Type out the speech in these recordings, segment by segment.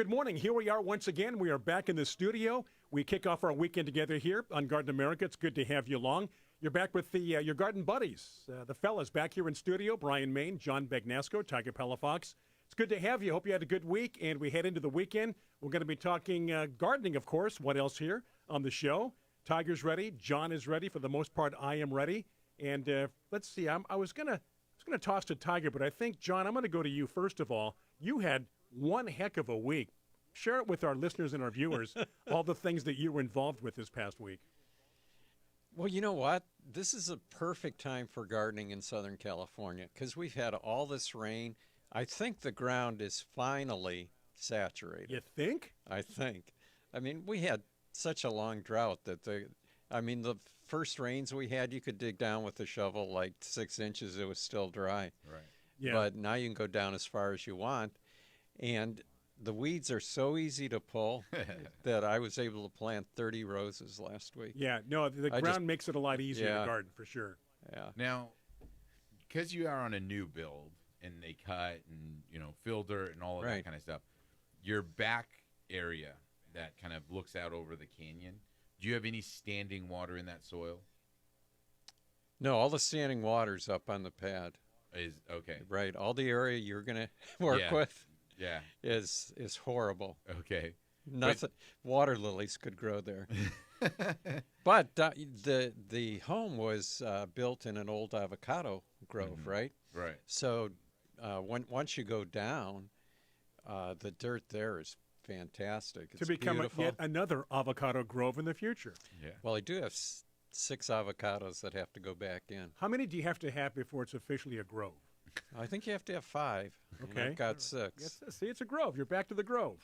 Good morning. Here we are once again. We are back in the studio. We kick off our weekend together here on Garden America. It's good to have you along. You're back with your garden buddies, the fellas back here in studio, Brian Main, John Bagnasco, Tiger Palafox. It's good to have you. Hope you had a good week, and we head into the weekend. We're going to be talking gardening, of course. What else here on the show? Tiger's ready. John is ready. For the most part, I am ready. And let's see. I was going to toss to Tiger, but I think, John, I'm going to go to you first of all. You had one heck of a week. Share it with our listeners and our viewers, all the things that you were involved with this past week. Well, you know what? This is a perfect time for gardening in Southern California because we've had all this rain. I think the ground is finally saturated. You think? I think. I mean, we had such a long drought that the first rains we had, you could dig down with a shovel like 6 inches. It was still dry. Right. Yeah. But now you can go down as far as you want. And the weeds are so easy to pull that I was able to plant 30 roses last week. Yeah, no, the ground makes it a lot easier to garden, for sure. Yeah. Now, because you are on a new build and they cut and, fill dirt and all of that kind of stuff, your back area that kind of looks out over the canyon, do you have any standing water in that soil? No, all the standing water's up on the pad. Is okay. Right. All the area you're going to work with. Yeah, is horrible. Okay, nothing. Water lilies could grow there, but the home was built in an old avocado grove, right? Right. So once you go down, the dirt there is fantastic. It's to become beautiful. Yet another avocado grove in the future. Yeah. Well, I do have 6 avocados that have to go back in. How many do you have to have before it's officially a grove? I think you have to have 5. Okay. I've got 6. Yes, see, it's a grove. You're back to the grove.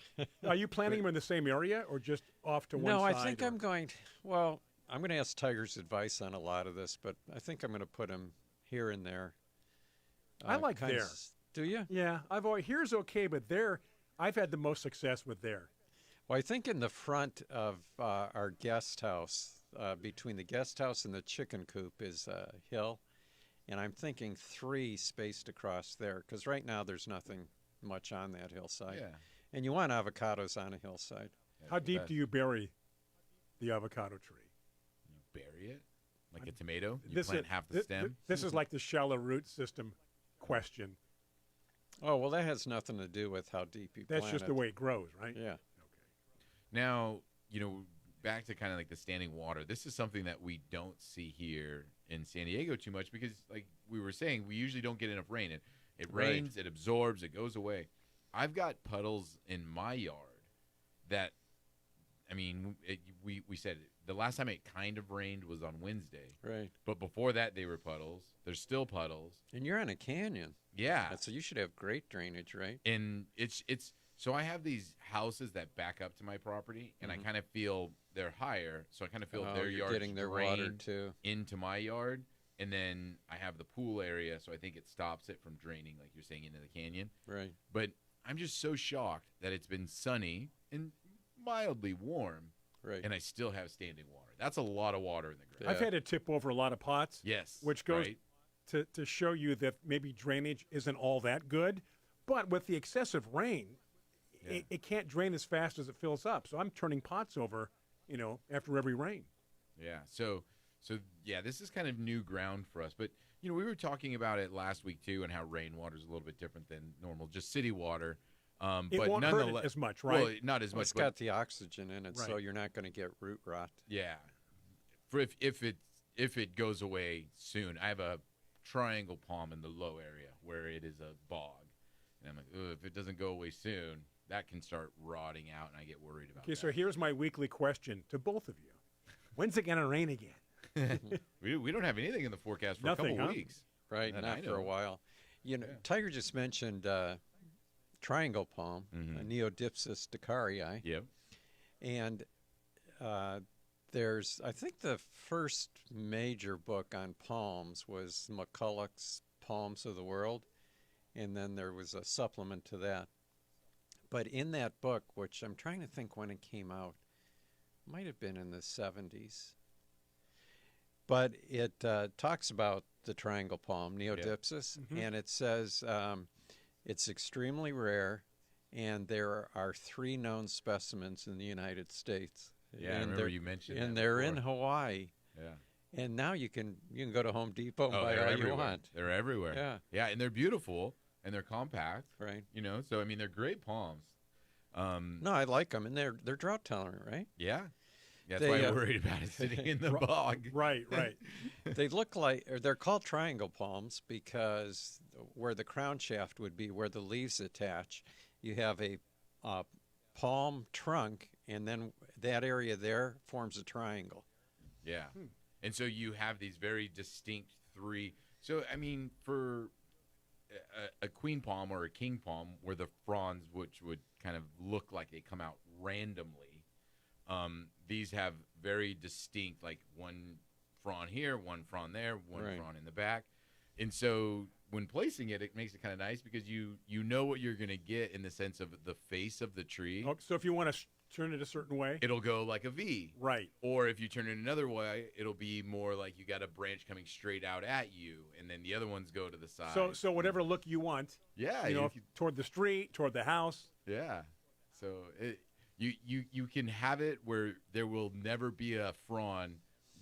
Are you planting them in the same area or just off to one No, side? I think I'm going to ask Tiger's advice on a lot of this, but I think I'm going to put them here and there. I like there. Do you? Yeah. Here's okay, but there, I've had the most success with there. Well, I think in the front of our guest house, between the guest house and the chicken coop is a hill. And I'm thinking 3 spaced across there, because right now there's nothing much on that hillside. Yeah. And you want avocados on a hillside. Yeah, How deep do you bury the avocado tree? You bury it like a tomato? You plant half the stem? This is like the shallow root system question. Oh, well, that has nothing to do with how deep you plant it. That's just the way it grows, right? Yeah. Okay. Now, back to kind of like the standing water. This is something that we don't see here in San Diego too much because, like we were saying, we usually don't get enough rain. It rains, it absorbs, it goes away. I've got puddles in my yard that, we said the last time it kind of rained was on Wednesday. Right. But before that, they were puddles. There's still puddles. And you're in a canyon. Yeah. So you should have great drainage, right? And it's so I have these houses that back up to my property, and I kind of feel they're higher, so I kind of feel their yard getting their water too into my yard, and then I have the pool area, so I think it stops it from draining, like you're saying, into the canyon. Right. But I'm just so shocked that it's been sunny and mildly warm, right, and I still have standing water. That's a lot of water in the ground. Yeah. I've had to tip over a lot of pots. Yes. Which goes to show you that maybe drainage isn't all that good. But with the excessive rain, it can't drain as fast as it fills up. So I'm turning pots over, after every rain. Yeah. So this is kind of new ground for us. But, we were talking about it last week, too, and how rainwater is a little bit different than normal, just city water. It but won't hurt it as much, right? Well, not as much. It's got the oxygen in it, so Right. you're not going to get root rot. Yeah. For if it goes away soon, I have a triangle palm in the low area where it is a bog. And I'm like, if it doesn't go away soon, that can start rotting out, and I get worried about that. Okay, so here's my weekly question to both of you. When's it going to rain again? we don't have anything in the forecast for Nothing, a couple huh? weeks. Right, not for a while. Tiger just mentioned triangle palm, Neodipsis dacarii. Yep. And I think the first major book on palms was McCulloch's Palms of the World, and then there was a supplement to that. But in that book, which I'm trying to think when it came out, might have been in the 70s, but it talks about the triangle palm, Neodipsis, and it says it's extremely rare, and there are 3 known specimens in the United States. Yeah, I and remember you mentioned and that they're in before. Hawaii. Yeah. And now you can go to Home Depot and Oh, buy they're all everywhere. you want. They're everywhere. Yeah. Yeah, and they're beautiful and they're compact. Right. You know, so I mean, they're great palms. No, I like them, and they're drought tolerant, right? Yeah. That's They, why I'm worried about it sitting in the bog. Right, right. They look like, or they're called triangle palms because where the crown shaft would be, where the leaves attach, you have a palm trunk, and then that area there forms a triangle. Yeah. And so you have these very distinct 3. So, I mean, for a queen palm or a king palm, where the fronds, which would kind of look like they come out randomly, these have very distinct, like one frond here, one frond there, one Right. frond in the back. And so when placing it, it makes it kind of nice because you know what you're going to get in the sense of the face of the tree. Oh, so if you want to turn it a certain way, It'll go like a V. right. Or if you turn it another way, it'll be more like you got a branch coming straight out at you, and then the other ones go to the side. So whatever look you want, yeah, you know, toward the street, toward the house. yeah. So you can have it where there will never be a frond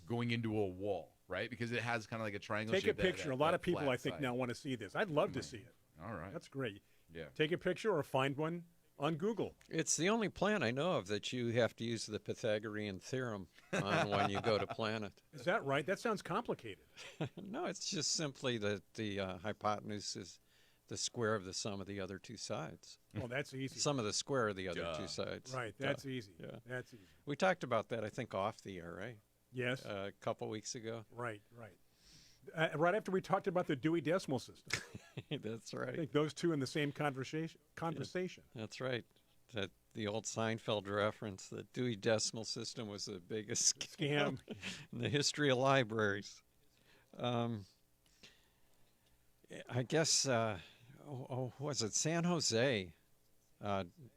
going into a wall, right? Because it has kind of like a triangle Take a shape. picture. A lot of people, I think, now want to see this. I'd love to see it. All right. That's great. Yeah. Take a picture or find one on Google. It's the only plant I know of that you have to use the Pythagorean theorem on when you go to plant it. Is that right? That sounds complicated. No, it's just simply that the hypotenuse is the square of the sum of the other 2 sides. Well, that's easy. Sum of the square of the other Duh. 2 sides. Right. Duh. That's easy. Yeah. That's easy. We talked about that, I think, off the air, right? Yes. A couple weeks ago. Right. Right. Right after we talked about the Dewey Decimal System. That's I right. think those two in the same conversation. That's right. That the old Seinfeld reference, the Dewey Decimal System was the biggest Scam. in the history of libraries. I guess, was it San Jose?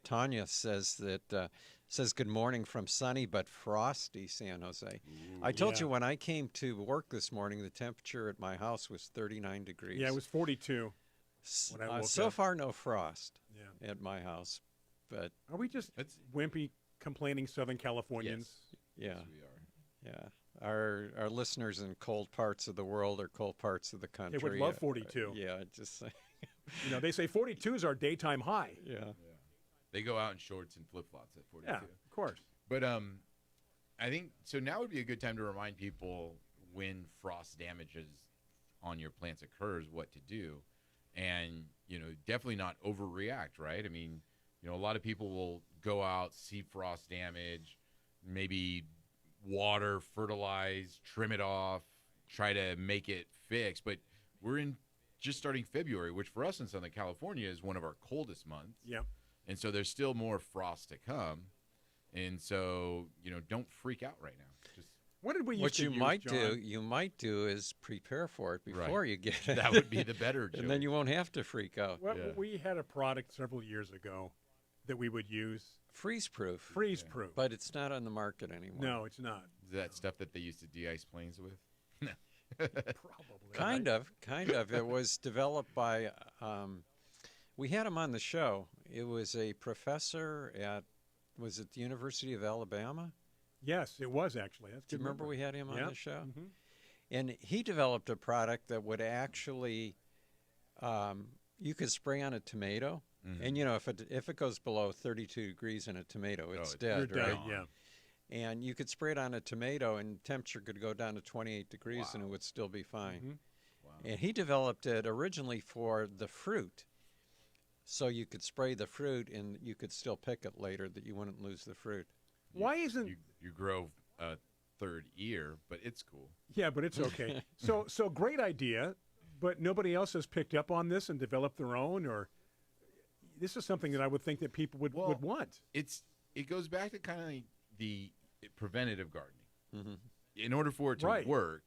Tanya says that says good morning from sunny but frosty San Jose. I told yeah. you when I came to work this morning, the temperature at my house was 39 degrees. Yeah, it was 42 when I woke so up. far, no frost Yeah. at my house, but Are we just That's wimpy, complaining Southern Californians? yeah, yes, we are. yeah. Our listeners in cold parts of the world or cold parts of the country would love 42. Yeah, just You know, they say 42 is our daytime high. yeah. They go out in shorts and flip flops at 42. Yeah, of course. But I think so. Now would be a good time to remind people when frost damages on your plants occurs, what to do, and definitely not overreact. Right? I mean, a lot of people will go out, see frost damage, maybe water, fertilize, trim it off, try to make it fix. But we're just starting February, which for us in Southern California is one of our coldest months. Yep. And so there's still more frost to come. And so, don't freak out right now. Just What did we used What to you use, might John? do is prepare for it before Right. you get it. that would be the better joke. And then you won't have to freak out. Well, Yeah. we had a product several years ago that we would use, Freeze proof. freeze proof. But it's not on the market anymore. No, it's not. Is that stuff that they used to de-ice planes with? Probably. Kind of. It was developed by, we had him on the show. It was a professor was it the University of Alabama? Yes, it was actually. That's Do you good remember memory. we had him on Yep. the show? Mhm. And he developed a product that would actually, you could spray on a tomato. Mhm. And, if it goes below 32 degrees in a tomato, it's it's dead, You're right? dead, yeah. And you could spray it on a tomato, and temperature could go down to 28 degrees, and it Wow. would still be fine. Mhm. Wow. And he developed it originally for the fruit, so you could spray the fruit, and you could still pick it later, that you wouldn't lose the fruit. Why isn't? You grow a third ear, but it's cool. Yeah, but it's okay. so great idea, but nobody else has picked up on this and developed their own, or this is something that I would think that people would want. It goes back to kind of like the preventative gardening. Mm-hmm. In order for it to Right. work,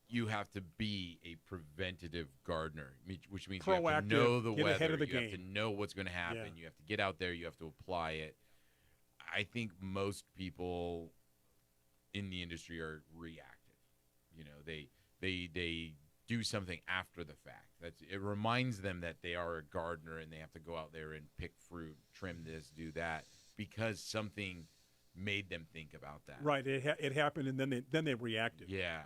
you have to be a preventative gardener, which means you have Proactive, to know the get weather, ahead of the you have to game. know what's going to happen, Yeah. you have to get out there, you have to apply it. I think most people in the industry are reactive. They do something after the fact. It reminds them that they are a gardener and they have to go out there and pick fruit, trim this, do that, because something made them think about that. Right. It happened, and then they reacted. Yeah.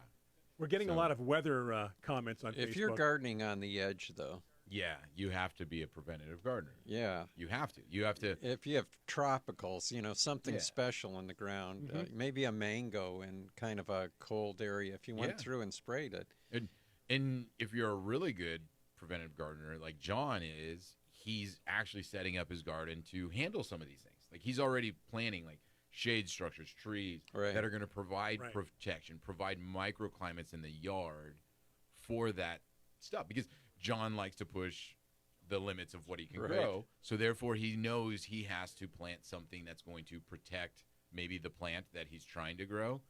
We're getting a lot of weather comments on Facebook. If you're gardening on the edge, though. Yeah, you have to be a preventative gardener. Yeah. You have to. You have to. If you have tropicals, something special in the ground, maybe a mango in kind of a cold area, if you went through and sprayed it. And if you're a really good preventive gardener like John is, he's actually setting up his garden to handle some of these things. Like he's already planning like shade structures, trees that are going to provide protection, provide microclimates in the yard for that stuff. Because John likes to push the limits of what he can grow. So therefore he knows he has to plant something that's going to protect maybe the plant that he's trying to grow.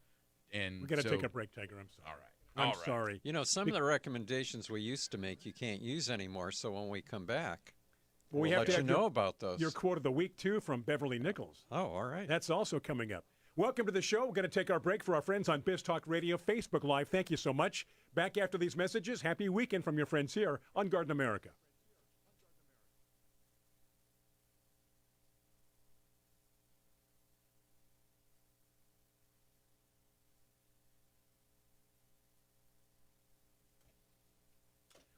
And we're going to take a break, Tiger. I'm sorry. All right. I'm sorry. Some of the recommendations we used to make you can't use anymore, so when we come back, we'll let you know about those. Your quote of the week, too, from Beverly Nichols. Oh, all right. That's also coming up. Welcome to the show. We're going to take our break for our friends on Biz Talk Radio, Facebook Live. Thank you so much. Back after these messages. Happy weekend from your friends here on Garden America.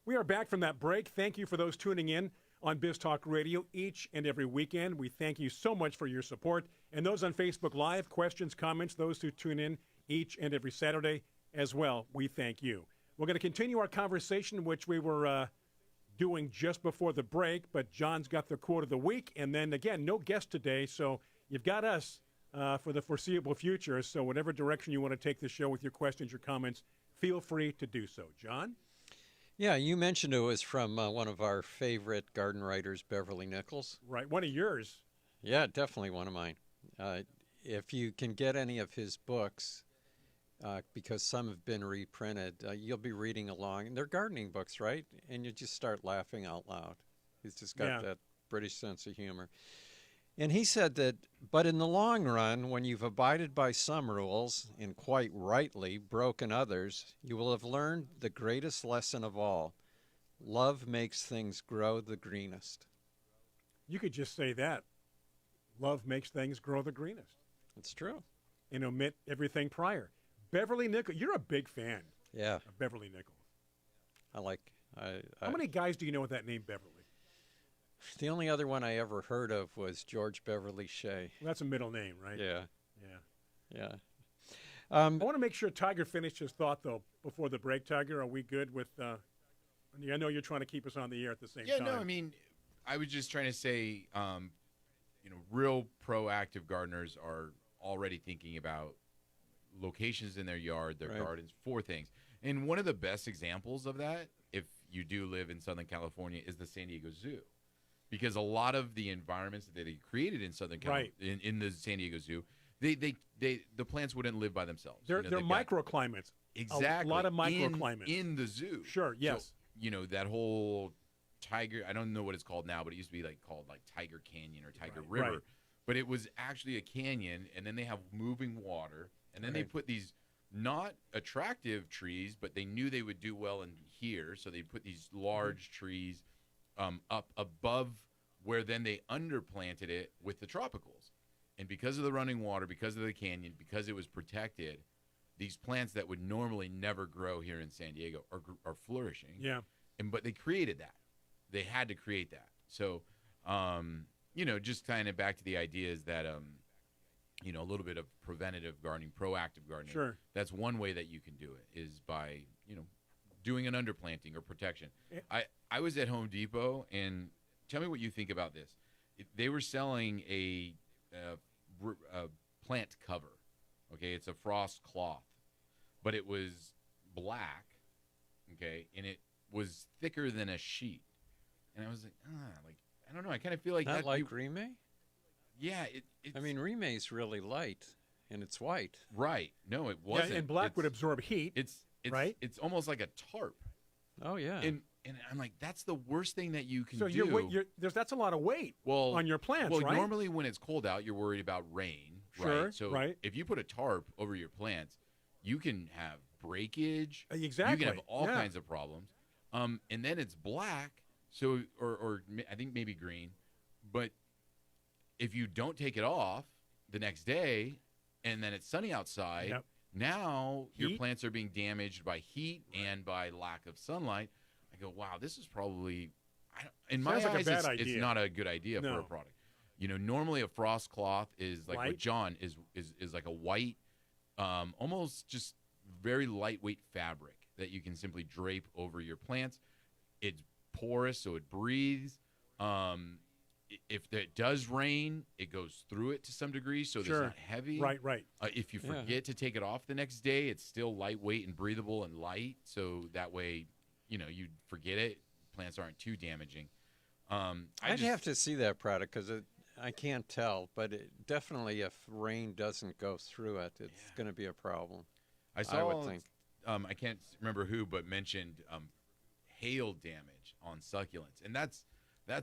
We are back from that break. Thank you for those tuning in on Biz Talk Radio each and every weekend. We thank you so much for your support. And those on Facebook Live, questions, comments, those who tune in each and every Saturday as well, we thank you. We're going to continue our conversation, which we were doing just before the break, but John's got the quote of the week. And then, again, no guest today, so you've got us for the foreseeable future. So whatever direction you want to take the show with your questions, your comments, feel free to do so. John? Yeah, you mentioned it was from one of our favorite garden writers, Beverly Nichols. Right, one of yours. Yeah, definitely one of mine. If you can get any of his books, because some have been reprinted, you'll be reading along. And they're gardening books, right? And you just start laughing out loud. He's just got that British sense of humor. And he said that, but in the long run, when you've abided by some rules and quite rightly broken others, you will have learned the greatest lesson of all. Love makes things grow the greenest. You could just say that. Love makes things grow the greenest. It's true. And omit everything prior. Beverly Nichols, you're a big fan of Beverly Nichols. How many guys do you know with that name, Beverly? The only other one I ever heard of was George Beverly Shea. Well, that's a middle name, right? Yeah. I want to make sure Tiger finished his thought, though, before the break. Tiger, are we good with I know you're trying to keep us on the air at the same time. Yeah, no, I mean, I was just trying to say, real proactive gardeners are already thinking about locations in their yard, their gardens, for things. And one of the best examples of that, if you do live in Southern California, is the San Diego Zoo. Because a lot of the environments that they created in Southern California, in the San Diego Zoo, the plants wouldn't live by themselves. They're microclimates. Exactly. A lot of microclimates. In the zoo. Sure, yes. So, that whole Tiger, I don't know what it's called now, but it used to be called Tiger Canyon or Tiger River. Right. But it was actually a canyon, and then they have moving water, and then they put these not attractive trees, but they knew they would do well in here, so they put these large trees up above where then they underplanted it with the tropicals. And because of the running water, because of the canyon, because it was protected, these plants that would normally never grow here in San Diego are flourishing. Yeah. But they created that. They had to create that. So, just kind of back to the idea is that, a little bit of preventative gardening, proactive gardening. Sure. That's one way that you can do it is by, doing an underplanting or protection. I was at Home Depot, and tell me what you think about this. They were selling a plant cover. Okay, it's a frost cloth, but it was black. Okay, and it was thicker than a sheet. And I was like, I don't know. I kind of feel like Not like Rime? Yeah, I mean, Rime's really light, and it's white. Right. No, it wasn't. Yeah, and black would absorb heat. It's right. It's almost like a tarp. Oh yeah. And I'm like, that's the worst thing that you can do. So that's a lot of weight on your plants, right? Well, normally when it's cold out, you're worried about rain, sure, right? So if you put a tarp over your plants, you can have breakage. Exactly. You can have all Yeah. kinds of problems. And then it's black, so or I think maybe green, but if you don't take it off the next day, and then it's sunny outside, Yep. now your Heat. plants are being damaged by heat and by lack of sunlight. I go, wow, this is probably, in my Sounds like a eyes, bad it's idea. not a good idea for No. a product. Normally a frost cloth is like Light. what John is like a white, almost just very lightweight fabric that you can simply drape over your plants. It's porous, so it breathes. If it does rain, it goes through it to some degree, so Sure. it's not heavy. Right. If you Yeah. forget to take it off the next day, it's still lightweight and breathable and light, so that way, you forget it. Plants aren't too damaging. I'd have to see that product because I can't tell, but definitely if rain doesn't go through it, it's going to be a problem. I saw, would think. I can't remember who, but mentioned hail damage on succulents, and that's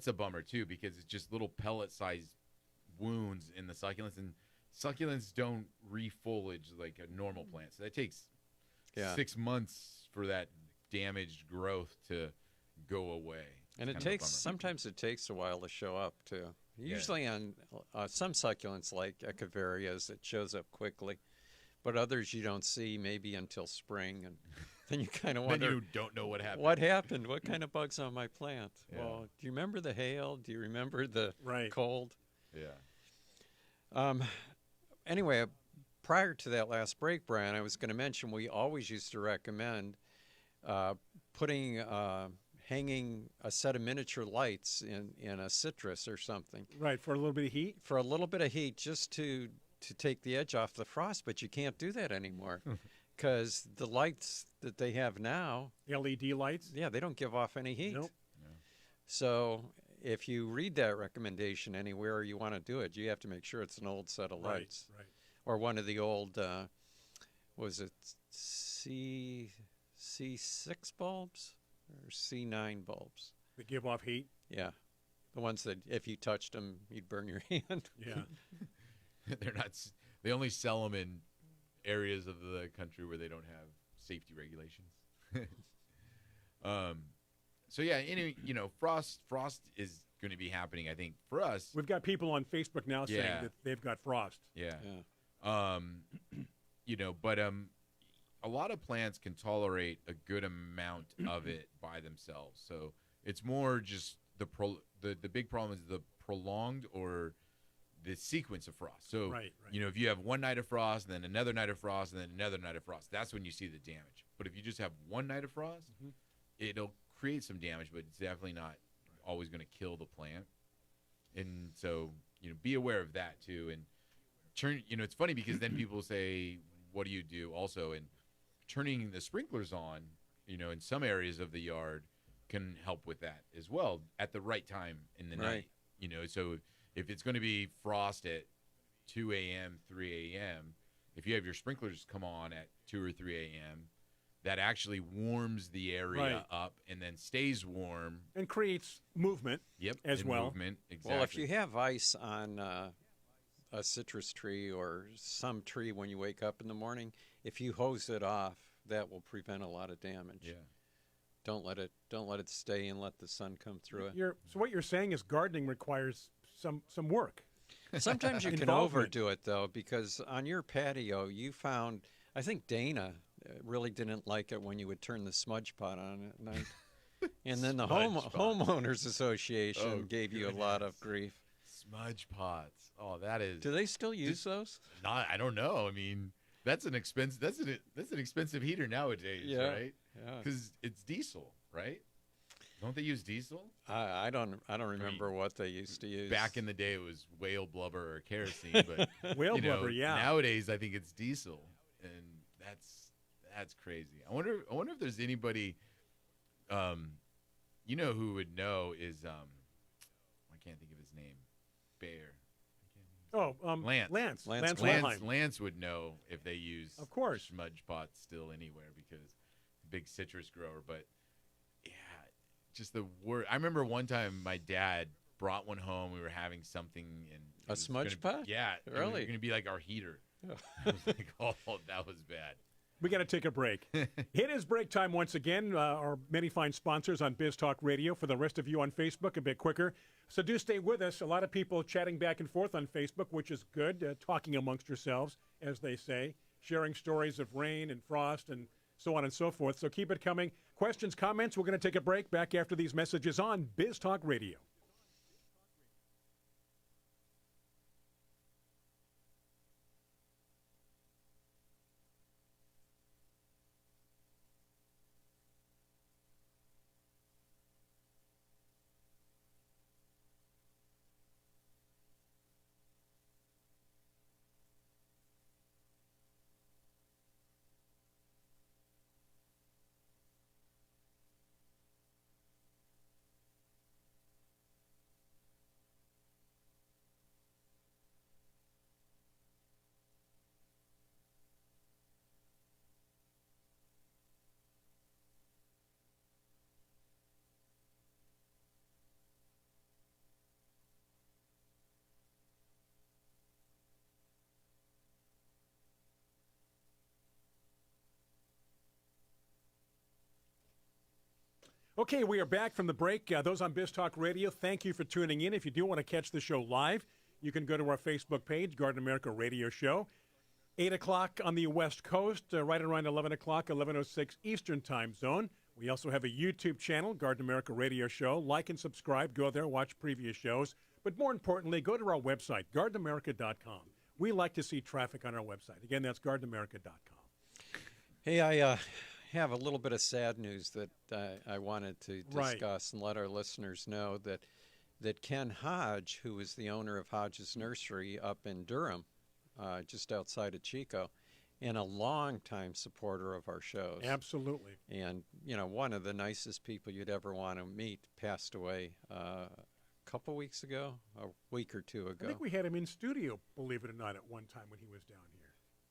a bummer too because it's just little pellet-sized wounds in the succulents, and succulents don't refoliage like a normal plant, so that takes 6 months for that damaged growth to go away. And It's it kind of a takes bummer. sometimes it takes a while to show up too. Usually on some succulents like echeverias, it shows up quickly, but others you don't see maybe until spring, and then you kind of Then wonder you don't know what happened. what happened. What kind of bugs on my plant? Yeah. Well, do you remember the hail? Do you remember the Right. cold? Yeah. Anyway, prior to that last break, Brian, I was going to mention we always used to recommend hanging a set of miniature lights in a citrus or something Right. For a little bit of heat. for a little bit of heat, just to take the edge off the frost. But you can't do that anymore because the lights that they have now, LED lights. yeah, they don't give off any heat. Nope. So if you read that recommendation anywhere you want to do it, you have to make sure it's an old set of lights. Right. Or one of the old, was it C6 bulbs or C9 bulbs? They give off heat. Yeah, the ones that if you touched them, you'd burn your hand. Yeah. They're not. They only sell them in areas of the country where they don't have safety regulations. So yeah, frost is going to be happening. I think for us. We've got people on Facebook now saying Yeah. that they've got frost. Yeah. Yeah. But a lot of plants can tolerate a good amount of it by themselves. So it's more just the big problem is the prolonged or the sequence of frost. So Right. if you have one night of frost and then another night of frost and then another night of frost, that's when you see the damage. But if you just have one night of frost, it'll create some damage, but it's definitely not always going to kill the plant. And so, be aware of that too. And it's funny because then people say, what do you do also? And turning the sprinklers on, in some areas of the yard can help with that as well at the right time in the night. So if it's going to be frost at 2 a.m., 3 a.m., if you have your sprinklers come on at 2 or 3 a.m., that actually warms the area up and then stays warm. And creates movement. Yep. As and well. Movement. Exactly. Well, if you have ice on a citrus tree or some tree when you wake up in the morning, if you hose it off, that will prevent a lot of damage. Yeah. Don't let it stay and let the sun come through it. So what you're saying is gardening requires some work. Sometimes you can Involvement. overdo it though, because on your patio you found, I think Dana really didn't like it when you would turn the smudge pot on at night. And then the Smudge pot. homeowners association Oh, gave you a lot of grief. Smudge pots. Oh, that is Do they still use those? not. I don't know. I mean, that's an expensive. That's an expensive heater nowadays, Yeah. right? Yeah. Because it's diesel, right? Don't they use diesel? I don't remember what they used to use. Back in the day, it was whale blubber or kerosene, but Whale blubber, yeah. Nowadays, I think it's diesel, and that's crazy. I wonder if there's anybody, who would know is I can't think of his name, Bear. Lance. Lance Wilhelm. Lance would know if they use Of course. smudge pots still anywhere because big citrus grower. But yeah, just the word. I remember one time my dad brought one home. We were having something and it A was smudge gonna pot? Yeah, it was Really? going to be like our heater. Oh. I was like, oh, that was bad. We got to take a break. It is break time once again. Our many fine sponsors on Biz Talk Radio. For the rest of you on Facebook, a bit quicker. So do stay with us. A lot of people chatting back and forth on Facebook, which is good, talking amongst yourselves, as they say, sharing stories of rain and frost and so on and so forth. So keep it coming. Questions, comments. We're going to take a break. Back after these messages on Biz Talk Radio. Okay, we are back from the break. Those on Biz Talk Radio, thank you for tuning in. If you do want to catch the show live, you can go to our Facebook page, Garden America Radio Show. 8 o'clock on the West Coast, right around 11 o'clock, 11:06 Eastern Time Zone. We also have a YouTube channel, Garden America Radio Show. Like and subscribe. Go there, watch previous shows. But more importantly, go to our website, gardenamerica.com. We like to see traffic on our website. Again, that's gardenamerica.com. Hey, I have a little bit of sad news that I wanted to discuss and let our listeners know that Ken Hodge, who is the owner of Hodge's Nursery up in Durham, just outside of Chico, and a longtime supporter of our shows. Absolutely. And, you know, one of the nicest people you'd ever want to meet passed away a couple weeks ago, a week or two ago. I think we had him in studio, believe it or not, at one time when he was down here.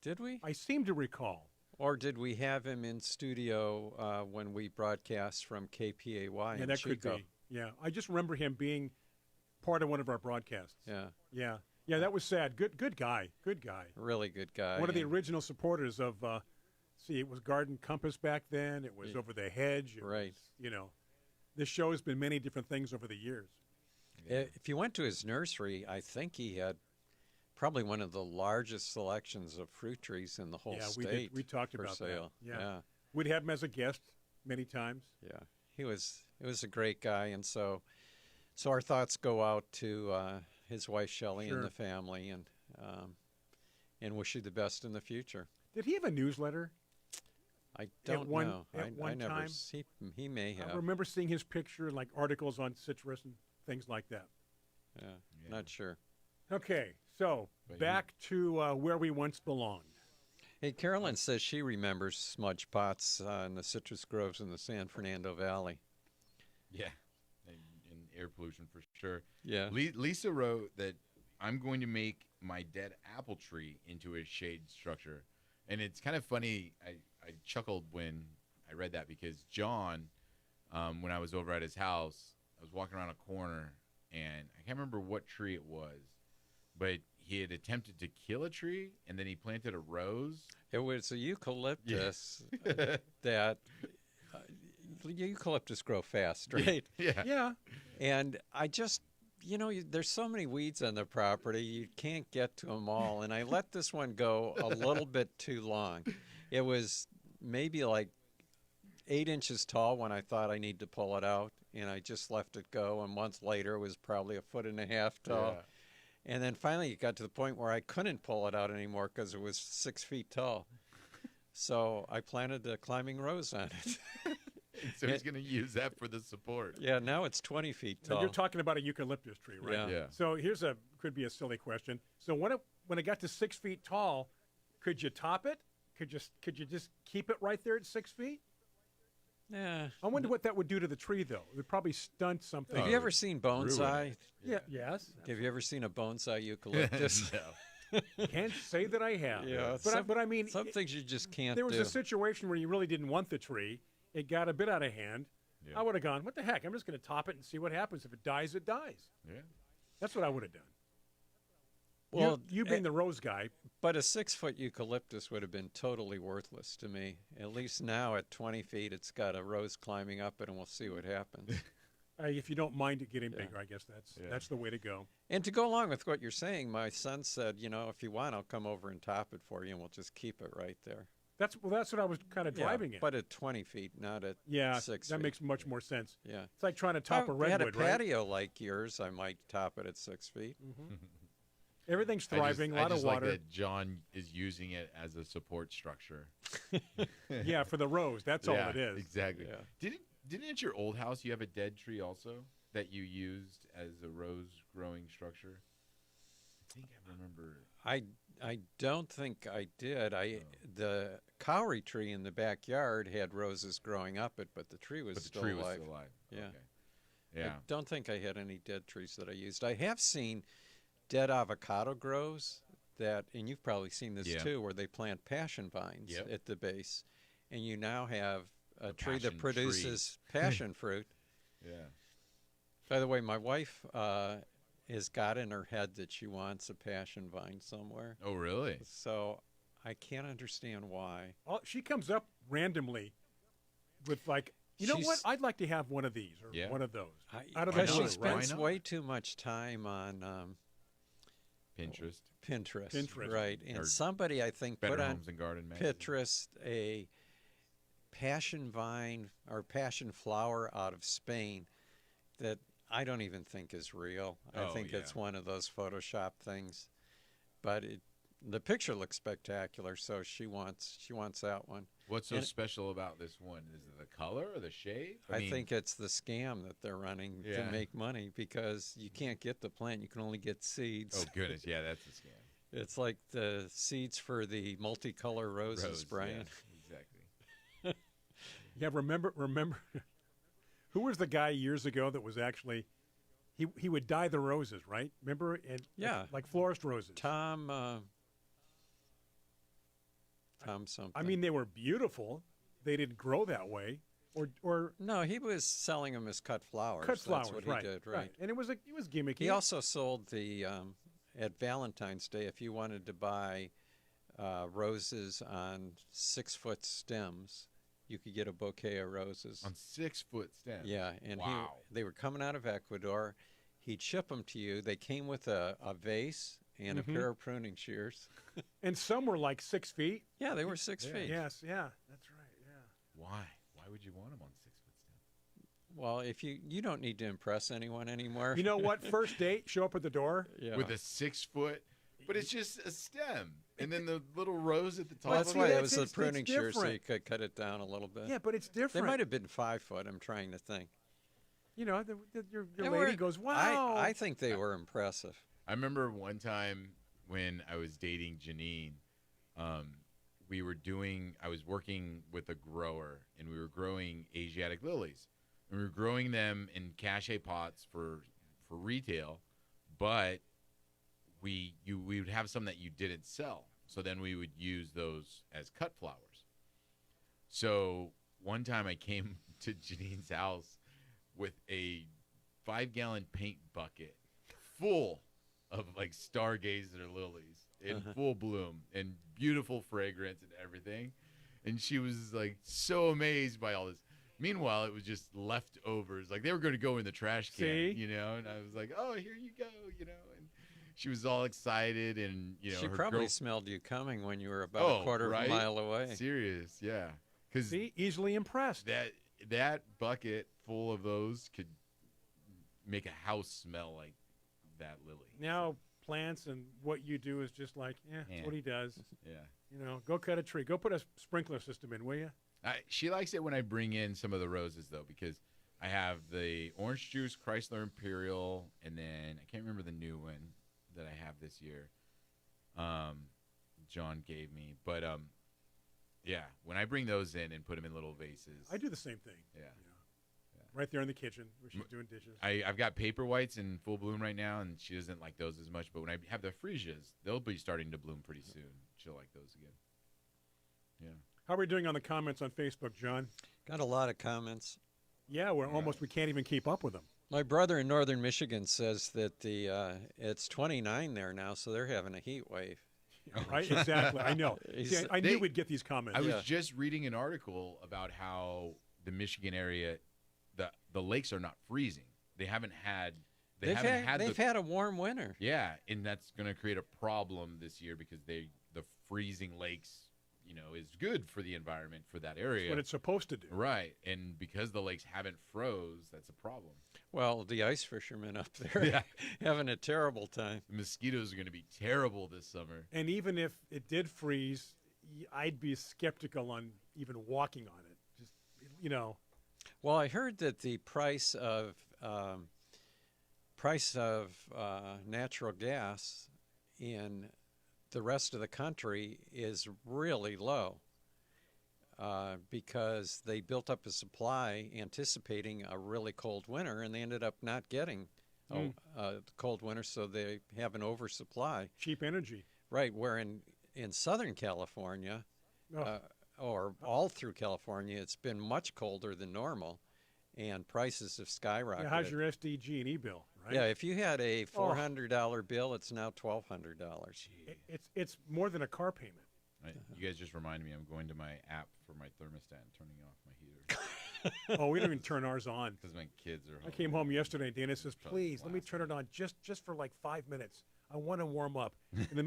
Did we? I seem to recall. Or did we have him in studio when we broadcast from KPAY in that Chico? Could be. Yeah, I just remember him being part of one of our broadcasts. Yeah. Yeah, that was sad. Good guy. Good guy. Really good guy. One of the original supporters of, it was Garden Compass back then. It was Over the Hedge. It right. Was, this show has been many different things over the years. If you went to his nursery, I think he had probably one of the largest selections of fruit trees in the whole state. We talked about sale. That. Yeah. We'd have him as a guest many times. Yeah. He was a great guy, and so our thoughts go out to his wife Shelley and the family, and wish you the best in the future. Did he have a newsletter? I don't know. I never. Time? He may have. I remember seeing his picture, like articles on citrus and things like that. Yeah. Not sure. Okay, so back to where we once belonged. Hey, Carolyn says she remembers smudge pots in the citrus groves in the San Fernando Valley. Yeah, and air pollution for sure. Yeah. Lisa wrote that I'm going to make my dead apple tree into a shade structure. And it's kind of funny. I chuckled when I read that because John, when I was over at his house, I was walking around a corner, and I can't remember what tree it was, but he had attempted to kill a tree, and then he planted a rose. It was a eucalyptus that eucalyptus grow fast, right? Yeah. And I just, there's so many weeds on the property, you can't get to them all. And I let this one go a little bit too long. It was maybe like 8 inches tall when I thought I need to pull it out, and I just let it go. A month later, it was probably 1.5 feet tall. Yeah. And then finally it got to the point where I couldn't pull it out anymore because it was 6 feet tall. So I planted a climbing rose on it. So he's going to use that for the support. Yeah, now it's 20 feet tall. Now you're talking about a eucalyptus tree, right? Yeah. So here's could be a silly question. So when it got to 6 feet tall, could you top it? Could you just keep it right there at 6 feet? Yeah. I wonder what that would do to the tree, though. It would probably stunt something. Have you ever seen bonsai? Yeah. Yes. Have you ever seen a bonsai eucalyptus? No. Can't say that I have. Yeah. But I mean, some things you just can't There was do. a situation where you really didn't want the tree. It got a bit out of hand. Yeah. I would have gone, what the heck? I'm just going to top it and see what happens. If it dies, it dies. Yeah. That's what I would have done. Well, you being the rose guy, but a 6-foot eucalyptus would have been totally worthless to me. At least now at 20 feet, it's got a rose climbing up it, and we'll see what happens. if you don't mind it getting Yeah. bigger, I guess that's the way to go. And to go along with what you're saying, my son said, if you want, I'll come over and top it for you, and we'll just keep it right there. That's what I was kind of driving at. But at 20 feet, not at 6 that feet. makes much more sense. Yeah. It's like trying to top a If I had redwood, a right? patio like yours, I might top it at 6 feet. Everything's thriving, a lot of water. Like that John is using it as a support structure. Yeah, for the rose. That's all it is. Exactly. Yeah. Didn't at your old house you have a dead tree also that you used as a rose growing structure? I think I remember. I don't think I did. The cowrie tree in the backyard had roses growing up it, but the tree was But the still tree alive. was still alive. Yeah. Okay. Yeah. I don't think I had any dead trees that I used. I have seen dead avocado grows and you've probably seen this too, where they plant passion vines at the base, and you now have a tree that produces passion fruit. Yeah. By the way, my wife has got in her head that she wants a passion vine somewhere. Oh, really? So I can't understand why. She comes up randomly with like, you know what? I'd like to have one of these or one of those. Out of the Because blue, she spends right? way too much time on Pinterest. Right. And Or somebody, I think, Better put on Homes and Garden magazine. Pinterest a passion vine or passion flower out of Spain that I don't even think is real. I think it's one of those Photoshop things. But the picture looks spectacular, so she wants that one. What's so special about this one? Is it the color or the shape? I think it's the scam that they're running to make money, because you can't get the plant. You can only get seeds. Oh, goodness. Yeah, that's a scam. It's like the seeds for the multicolor roses, Brian. Yeah, exactly. Yeah, remember who was the guy years ago that was actually he would dye the roses, right? Remember? And like florist roses. Tom something. I mean, they were beautiful. They didn't grow that way, or no, he was selling them as cut flowers. cut flowers. That's what right, he did, right? And it was gimmicky. He also sold the at Valentine's Day, if you wanted to buy roses on 6-foot stems, you could get a bouquet of roses on 6-foot stems. Yeah, and wow. They were coming out of Ecuador. He'd ship them to you. They came with a vase and a pair of pruning shears. And some were like 6 feet. Yeah, they were 6 feet. Yes, yeah, that's right. Yeah. Why? Why would you want them on 6-foot stems? Well, if you don't need to impress anyone anymore. You know what? First date, show up at the door with a 6-foot, but it's just a stem, and then the little rose at the top. Well, that's why it was it's a pruning shear, so different. you could cut it down a little bit. Yeah, but it's different. They might have been 5 foot. I'm trying to think. You know, your lady goes, wow. I think they were impressive. I remember one time when I was dating Janine, I was working with a grower, and we were growing Asiatic lilies. And we were growing them in cachet pots for retail, but we would have some that you didn't sell. So then we would use those as cut flowers. So one time I came to Janine's house with a 5-gallon paint bucket full of like stargazer lilies in full bloom and beautiful fragrance and everything. And she was like so amazed by all this. Meanwhile, it was just leftovers. Like they were going to go in the trash can, you know? And I was like, oh, here you go, you know? And she was all excited, and, you know, she her probably smelled you coming when you were about a quarter of a mile away. Serious, yeah. Because easily impressed. That bucket full of those could make a house smell like that lily. Now plants and what you do is just like, that's what he does. Yeah. You know, go cut a tree. Go put a sprinkler system in, will you? She likes it when I bring in some of the roses, though, because I have the orange juice Chrysler Imperial, and then I can't remember the new one that I have this year. John gave me, but yeah, when I bring those in and put them in little vases, I do the same thing. Yeah, you know, right there in the kitchen where she's doing dishes. I've got paper whites in full bloom right now, and she doesn't like those as much. But when I have the freesias, they'll be starting to bloom pretty soon. She'll like those again. Yeah. How are we doing on the comments on Facebook, John? Got a lot of comments. Yeah, we can't even keep up with them. My brother in northern Michigan says that it's 29 there now, so they're having a heat wave. Right? Exactly. I know. See, I knew we'd get these comments. I was just reading an article about how the Michigan area, the lakes are not freezing. They haven't had. They've had a warm winter. Yeah, and that's going to create a problem this year because the freezing lakes, is good for the environment for that area. That's what it's supposed to do. Right, and because the lakes haven't froze, that's a problem. Well, the ice fishermen up there having a terrible time. The mosquitoes are going to be terrible this summer. And even if it did freeze, I'd be skeptical on even walking on it. Just, Well, I heard that the price of natural gas in the rest of the country is really low because they built up a supply anticipating a really cold winter, and they ended up not getting the cold winter, so they have an oversupply. Cheap energy. Right, where in Southern California, or all through California, it's been much colder than normal, and prices have skyrocketed. Yeah, how's your SDG&E bill? Right? Yeah, if you had a $400 bill, it's now $1,200. It's more than a car payment. Right. You guys just reminded me I'm going to my app for my thermostat and turning off my heater. Oh, we don't even turn ours on. Because my kids are home. I came home yesterday, and Dana says, please, let me turn it on just for like 5 minutes. I want to warm up. In the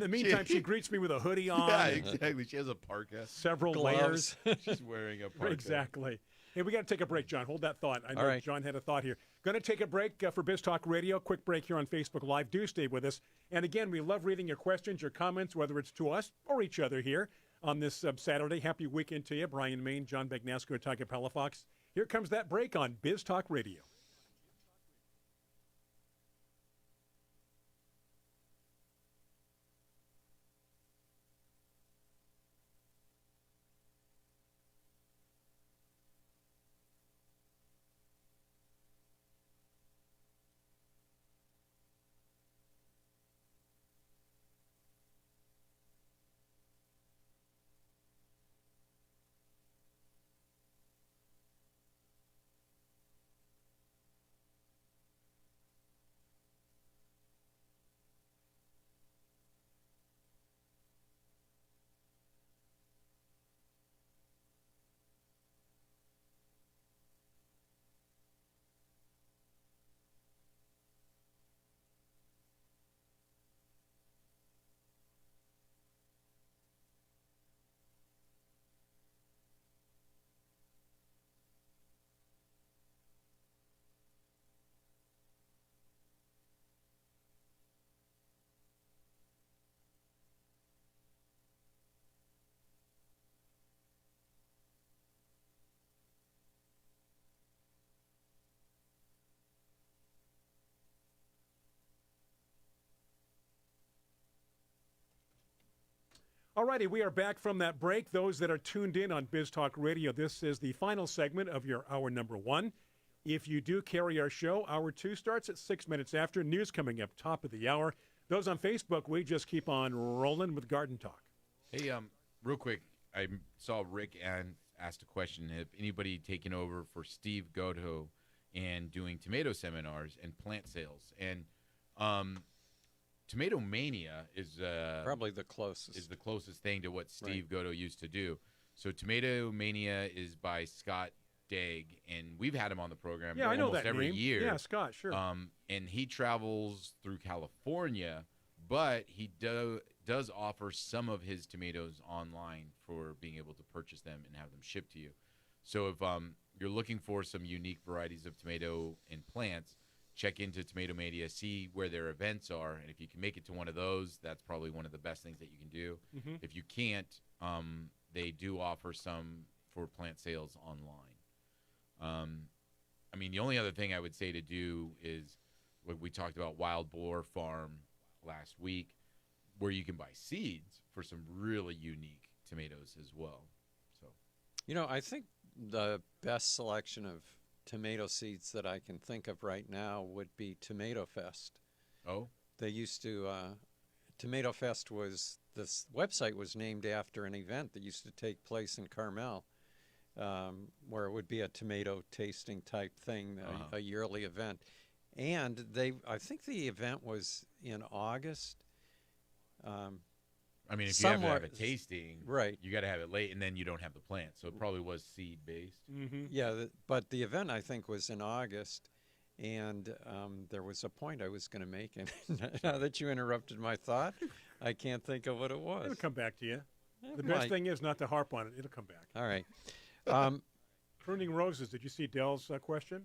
meantime, she greets me with a hoodie on. Yeah, exactly. She has a parka. Several Gloves. layers. She's wearing a parka. Exactly. Hey, we got to take a break, John. Hold that thought. I know All right. John had a thought here. Going to take a break for Biz Talk Radio. Quick break here on Facebook Live. Do stay with us. And again, we love reading your questions, your comments, whether it's to us or each other here on this Saturday. Happy weekend to you. Brian Main, John Bagnasco, Tiger Palafox. Here comes that break on Biz Talk Radio. All righty, we are back from that break. Those that are tuned in on Biz Talk Radio, this is the final segment of your hour number one. If you do carry our show, hour two starts at 6 minutes after. News coming up top of the hour. Those on Facebook, we just keep on rolling with Garden Talk. Hey, real quick, I saw Rick asked a question. Have anybody taken over for Steve Godot and doing tomato seminars and plant sales? And Tomato Mania is Probably the closest. Is the closest thing to what Steve Godot used to do. So Tomato Mania is by Scott Daig, and we've had him on the program I know almost that every name. year. Yeah, Scott, sure. And he travels through California, but he does offer some of his tomatoes online for being able to purchase them and have them shipped to you. So if you're looking for some unique varieties of tomato and plants, check into Tomato Mania, see where their events are, and if you can make it to one of those, that's probably one of the best things that you can do. Mm-hmm. If you can't, they do offer some for plant sales online. I mean, the only other thing I would say to do is what we talked about Wild Boar Farm last week, where you can buy seeds for some really unique tomatoes as well. So, I think the best selection of tomato seeds that I can think of right now would be Tomato Fest. Oh? They used to, Tomato Fest this website was named after an event that used to take place in Carmel. where it would be a tomato tasting type thing, Uh-huh. a yearly event. And I think the event was in August. I mean, if you have to have Somewhat, a tasting, right. you got to have it late, and then you don't have the plant. So it probably was seed based. Mm-hmm. Yeah, but the event I think was in August, and there was a point I was going to make, and now that you interrupted my thought, I can't think of what it was. It'll come back to you. It The best might. thing is not to harp on it. It'll come back. All right. Um, Pruning roses. Did you see Dell's question?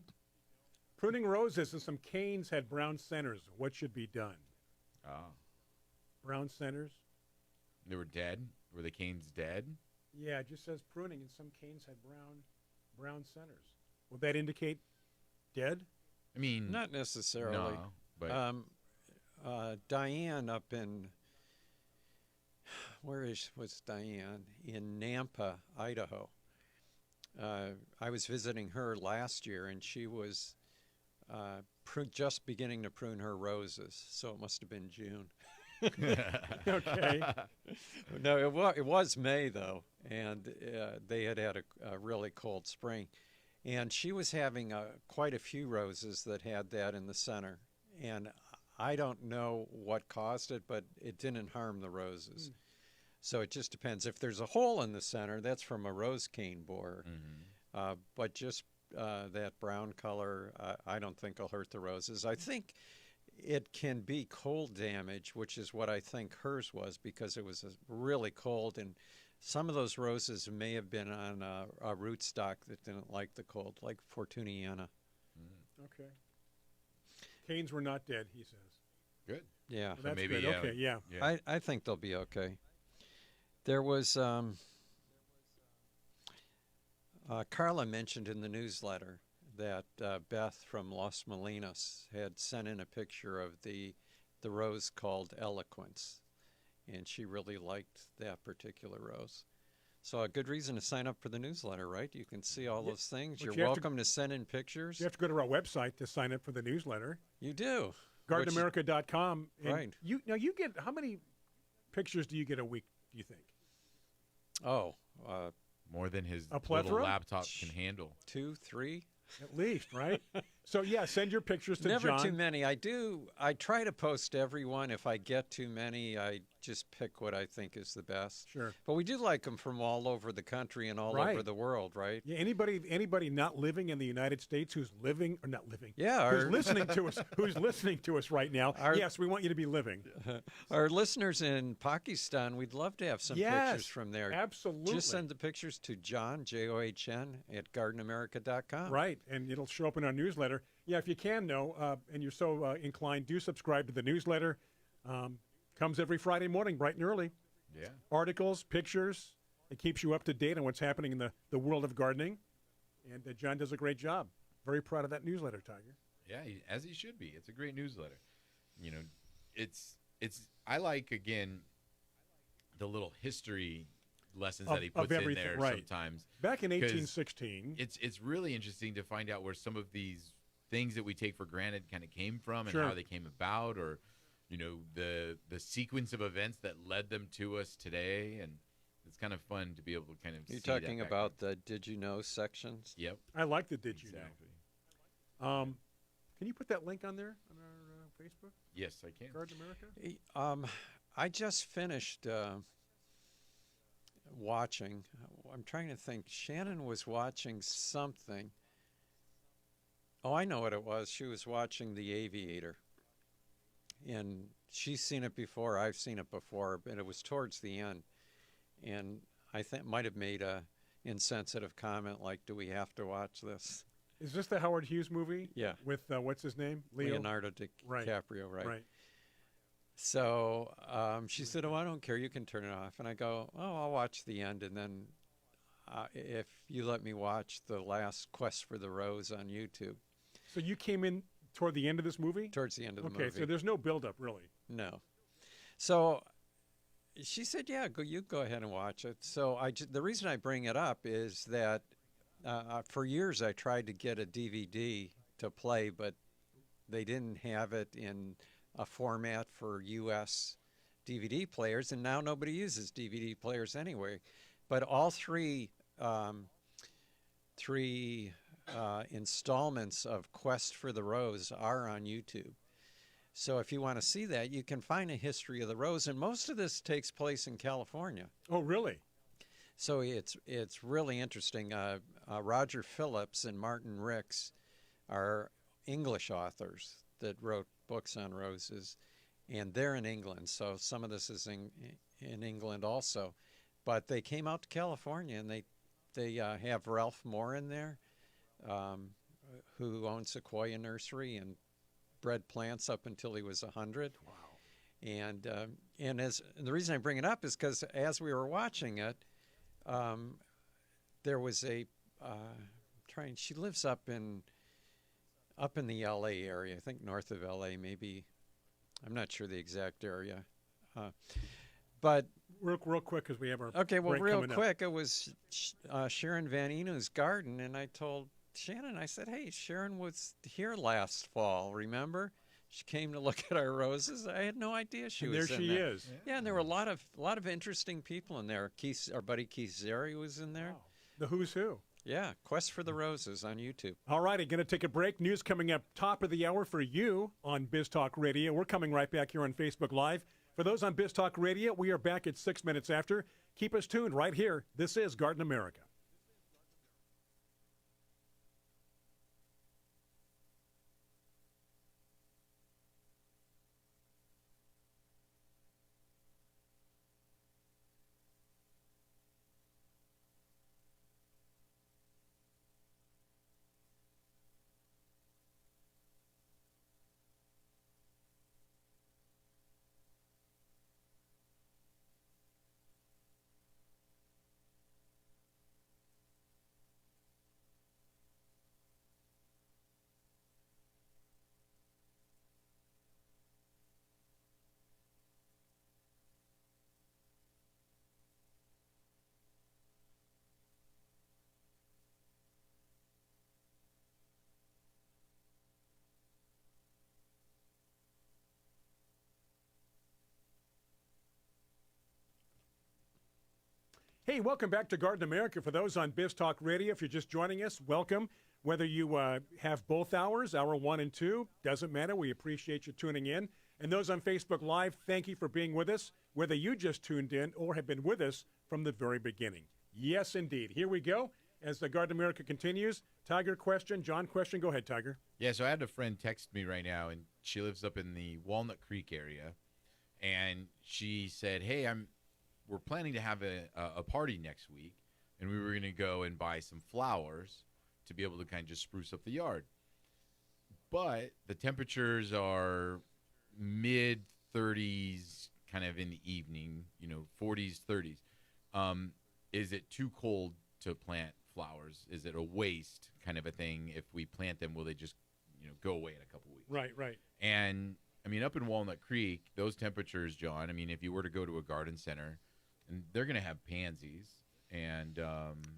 Pruning roses and some canes had brown centers. What should be done? Oh, Brown centers? they were dead. Were the canes dead? Yeah, it just says pruning, and some canes had brown centers. Would that indicate dead? I mean, not necessarily. no, but Diane up in was Diane in Nampa, Idaho. I was visiting her last year, and she was just beginning to prune her roses, so it must have been June. Okay. No, it was May though, and they had a really cold spring, and she was having quite a few roses that had that in the center, and I don't know what caused it, but it didn't harm the roses. So it just depends. If there's a hole in the center, that's from a rose cane borer. But just that brown color, I don't think will hurt the roses. I think it can be cold damage, which is what I think hers was, because it was really cold, and some of those roses may have been on a rootstock that didn't like the cold, like Fortuniana. Okay. Canes were not dead, he says. good. Yeah, Well, that's maybe, good. Okay, yeah. I think they'll be okay. There was Carla mentioned in the newsletter that Beth from Los Molinos had sent in a picture of the rose called Eloquence, and she really liked that particular rose. So a good reason to sign up for the newsletter, right? You can see all those things. But You're you have to- welcome to send in pictures. You have to go to our website to sign up for the newsletter, You do. gardenamerica.com. And Right. You get, how many pictures do you get a week, do you think? Oh, More than his A plethora? little laptop can handle. 2, 3. At least, right? So, yeah, send your pictures to Never John. too many. I try to post every one. If I get too many, I just pick what I think is the best. Sure. But we do like them from all over the country and all Right. over the world, right? Yeah, anybody not living in the United States who's living or not living, Yeah, who's listening to us right now? Our- Yes, we want you to be living. Our listeners in Pakistan, we'd love to have some Yes, pictures from there. absolutely. Just send the pictures to John, John, at gardenamerica.com. Right, and it'll show up in our newsletter. Yeah, if you can, and you're so inclined, do subscribe to the newsletter. Comes every Friday morning, bright and early. Yeah. Articles, pictures. It keeps you up to date on what's happening in the world of gardening. And John does a great job. Very proud of that newsletter, Tiger. Yeah, as he should be. It's a great newsletter. You know, it's I like, again, the little history lessons that he Of puts in everything, there right. sometimes. Back in 'Cause 1816. It's really interesting to find out where some of these things that we take for granted kind of came from and Sure. how they came about, or the sequence of events that led them to us today. And it's kind of fun to be able to kind of You're see that talking background. about the Did You Know sections? Yep, I like the Did You exactly. Know. Can you put that link on there on our Facebook, Yes, I can. Garden America? I just finished watching. I'm trying to think. Shannon was watching something. Oh, I know what it was. She was watching The Aviator. And she's seen it before. I've seen it before, but it was towards the end. And I think might have made a insensitive comment like, "Do we have to watch this?" Is this the Howard Hughes movie? Yeah. With, what's his name? Leonardo Right. DiCaprio, right? Right. So she said, "Oh, I don't care. You can turn it off." And I go, "Oh, I'll watch the end, and then if you let me watch the last Quest for the Rose on YouTube." So you came in toward the end of this movie? Towards the end of the Okay, movie. so there's no build-up, really. No. So she said, "Yeah, you go ahead and watch it." So the reason I bring it up is that for years I tried to get a DVD to play, but they didn't have it in a format for U.S. DVD players, and now nobody uses DVD players anyway. But all three three installments of Quest for the Rose are on YouTube. So if you want to see that, you can find a history of the rose, and most of this takes place in California. Oh, really? So it's really interesting. Roger Phillips and Martin Ricks are English authors that wrote books on roses, and they're in England. So some of this is in England also, but they came out to California, and they have Ralph Moore in there, who owns Sequoia Nursery and bred plants up until he was 100. Wow. And the reason I bring it up is because as we were watching it, there was she lives up in the LA area, I think north of LA, maybe. I'm not sure the exact area. But real quick, because we have our okay, well, break real coming quick, it was Sharon Van Enu's garden, and I told Shannon, I said, hey, Sharon was here last fall, remember? She came to look at our roses. I had no idea she was there. in She there. is. Yeah, and there were a lot of interesting people in there. Our buddy Keith Zeri was in there. Wow. The who's who. Yeah, Quest for the Roses on YouTube. All righty, going to take a break. News coming up top of the hour for you on Biz Talk Radio. We're coming right back here on Facebook Live. For those on Biz Talk Radio, we are back at 6 minutes after. Keep us tuned right here. This is Garden America. Hey, welcome back to Garden America. For those on Biz Talk Radio, if you're just joining us, welcome. Whether you have both hours, hour 1 and 2, doesn't matter. We appreciate you tuning in. And those on Facebook Live, thank you for being with us, whether you just tuned in or have been with us from the very beginning. Yes, indeed. Here we go. As the Garden America continues, Tiger question, John question. Go ahead, Tiger. Yeah, so I had a friend text me right now, and she lives up in the Walnut Creek area, and she said, hey, we're planning to have a party next week, and we were going to go and buy some flowers to be able to kind of just spruce up the yard. But the temperatures are mid-30s kind of in the evening, 40s, 30s. Is it too cold to plant flowers? Is it a waste kind of a thing? If we plant them, will they just go away in a couple weeks? Right. And, up in Walnut Creek, those temperatures, John, if you were to go to a garden center, and they're going to have pansies. And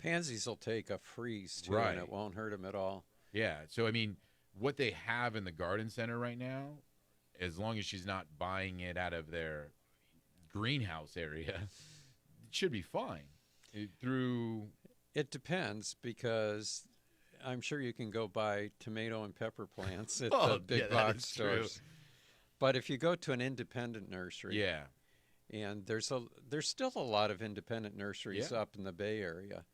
pansies will take a freeze, too, right. And it won't hurt them at all. Yeah. So, what they have in the garden center right now, as long as she's not buying it out of their greenhouse area, it should be fine. It depends, because I'm sure you can go buy tomato and pepper plants at Oh, the big yeah, box true. stores. But if you go to an independent nursery, Yeah. and there's still a lot of independent nurseries up in the Bay Area.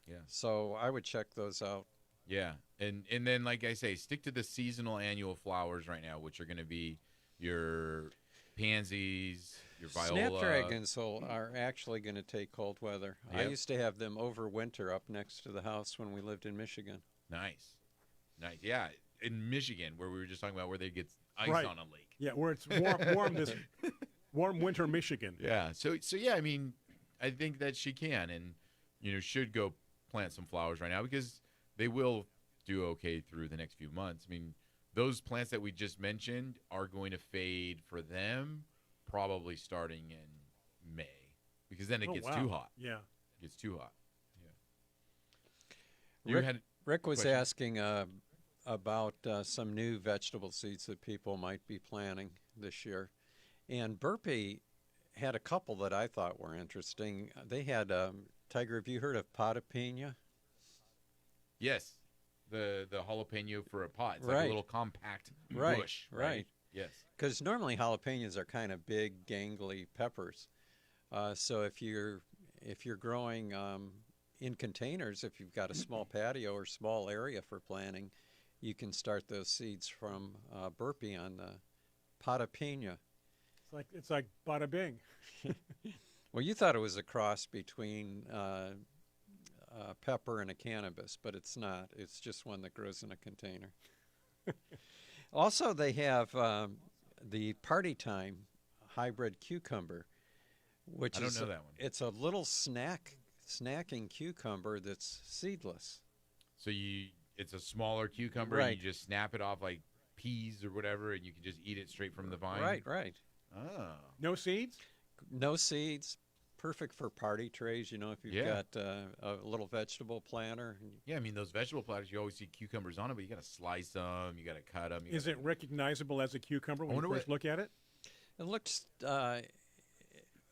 Yeah. So I would check those out. Yeah. And then, like I say, stick to the seasonal annual flowers right now, which are going to be your pansies, your viola. Snapdragons are actually going to take cold weather. I Yep. used to have them over winter up next to the house when we lived in Michigan. Nice. Yeah. In Michigan, where we were just talking about where they get ice Right. on a lake. Yeah, where it's warm winter Michigan. Yeah. So yeah, I think that she can and, should go plant some flowers right now because they will do okay through the next few months. Those plants that we just mentioned are going to fade for them probably starting in May because then it gets too hot. Yeah. It gets too hot. Yeah. Rick was question? asking about some new vegetable seeds that people might be planting this year. And Burpee had a couple that I thought were interesting. They had, Tiger, have you heard of potapina? Yes, the jalapeno for a pot. It's like Right. a little compact Right, bush. right. Yes. Because normally jalapenos are kind of big, gangly peppers. So if you're growing in containers, if you've got a small patio or small area for planting, you can start those seeds from burpee on the potapena. It's like bada bing. Well, you thought it was a cross between pepper and a cannabis, but it's not. It's just one that grows in a container. Also, they have the Party Time hybrid cucumber, which I don't is know that one. It's a little snacking cucumber that's seedless. So it's a smaller cucumber. Right. And you just snap it off like peas or whatever, and you can just eat it straight from the vine. Right, right. Oh. No seeds? No seeds. Perfect for party trays, if you've Yeah. got a little vegetable planter. Yeah, I mean, those vegetable platters, you always see cucumbers on it, but you got to slice them, you got to cut them. Is it recognizable as a cucumber when you wonder first look at it? It looks,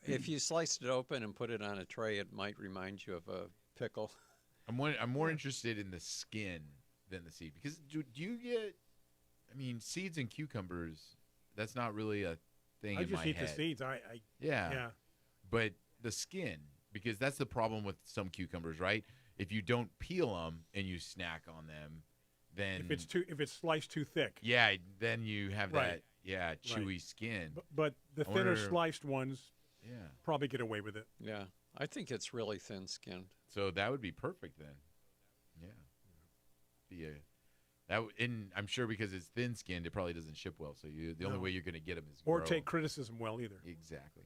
if you sliced it open and put it on a tray, it might remind you of a pickle. I'm more interested in the skin than the seed, because do you get? I mean, seeds and cucumbers. That's not really a thing I in just my eat head. the seeds. Yeah, but the skin, because that's the problem with some cucumbers, right? If you don't peel them and you snack on them, then If it's sliced too thick. yeah, then you have Right. that chewy skin. But the I thinner wonder- sliced ones Yeah, probably get away with it. Yeah, I think it's really thin-skinned. so that would be perfect then. Yeah, and I'm sure because it's thin-skinned, it probably doesn't ship well. So the only No. way you're going to get them is Or grow take 'em. criticism well either. Exactly.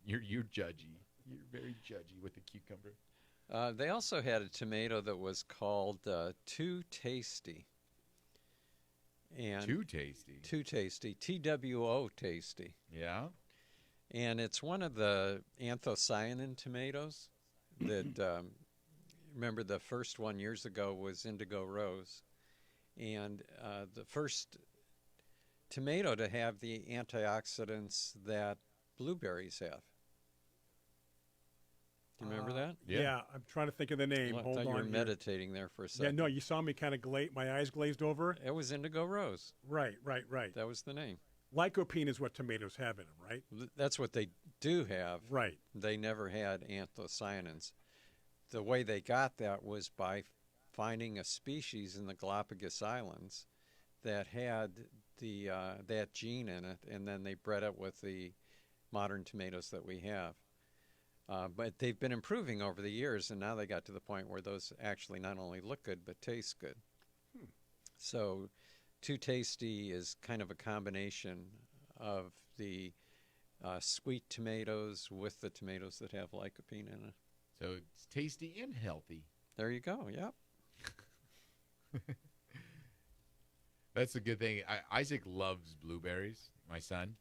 You're judgy. You're very judgy with the cucumber. They also had a tomato that was called Too Tasty. And Too tasty. Too Tasty, TWO Tasty. Yeah. And it's one of the anthocyanin tomatoes that, remember the first one years ago was Indigo Rose. And the first tomato to have the antioxidants that blueberries have. Do you remember that? Yeah. I'm trying to think of the name. Well, I Hold thought you on. were here. meditating there for a Yeah, second. no, you saw me kind of my eyes glazed over. It was Indigo Rose. Right. That was the name. Lycopene is what tomatoes have in them, right? That's what they do have. Right. They never had anthocyanins. The way they got that was by finding a species in the Galapagos Islands that had that gene in it, and then they bred it with the modern tomatoes that we have. But they've been improving over the years, and now they got to the point where those actually not only look good but taste good. So Too Tasty is kind of a combination of the sweet tomatoes with the tomatoes that have lycopene in it. So it's tasty and healthy. There you go. Yep. That's a good thing. Isaac loves blueberries, my son.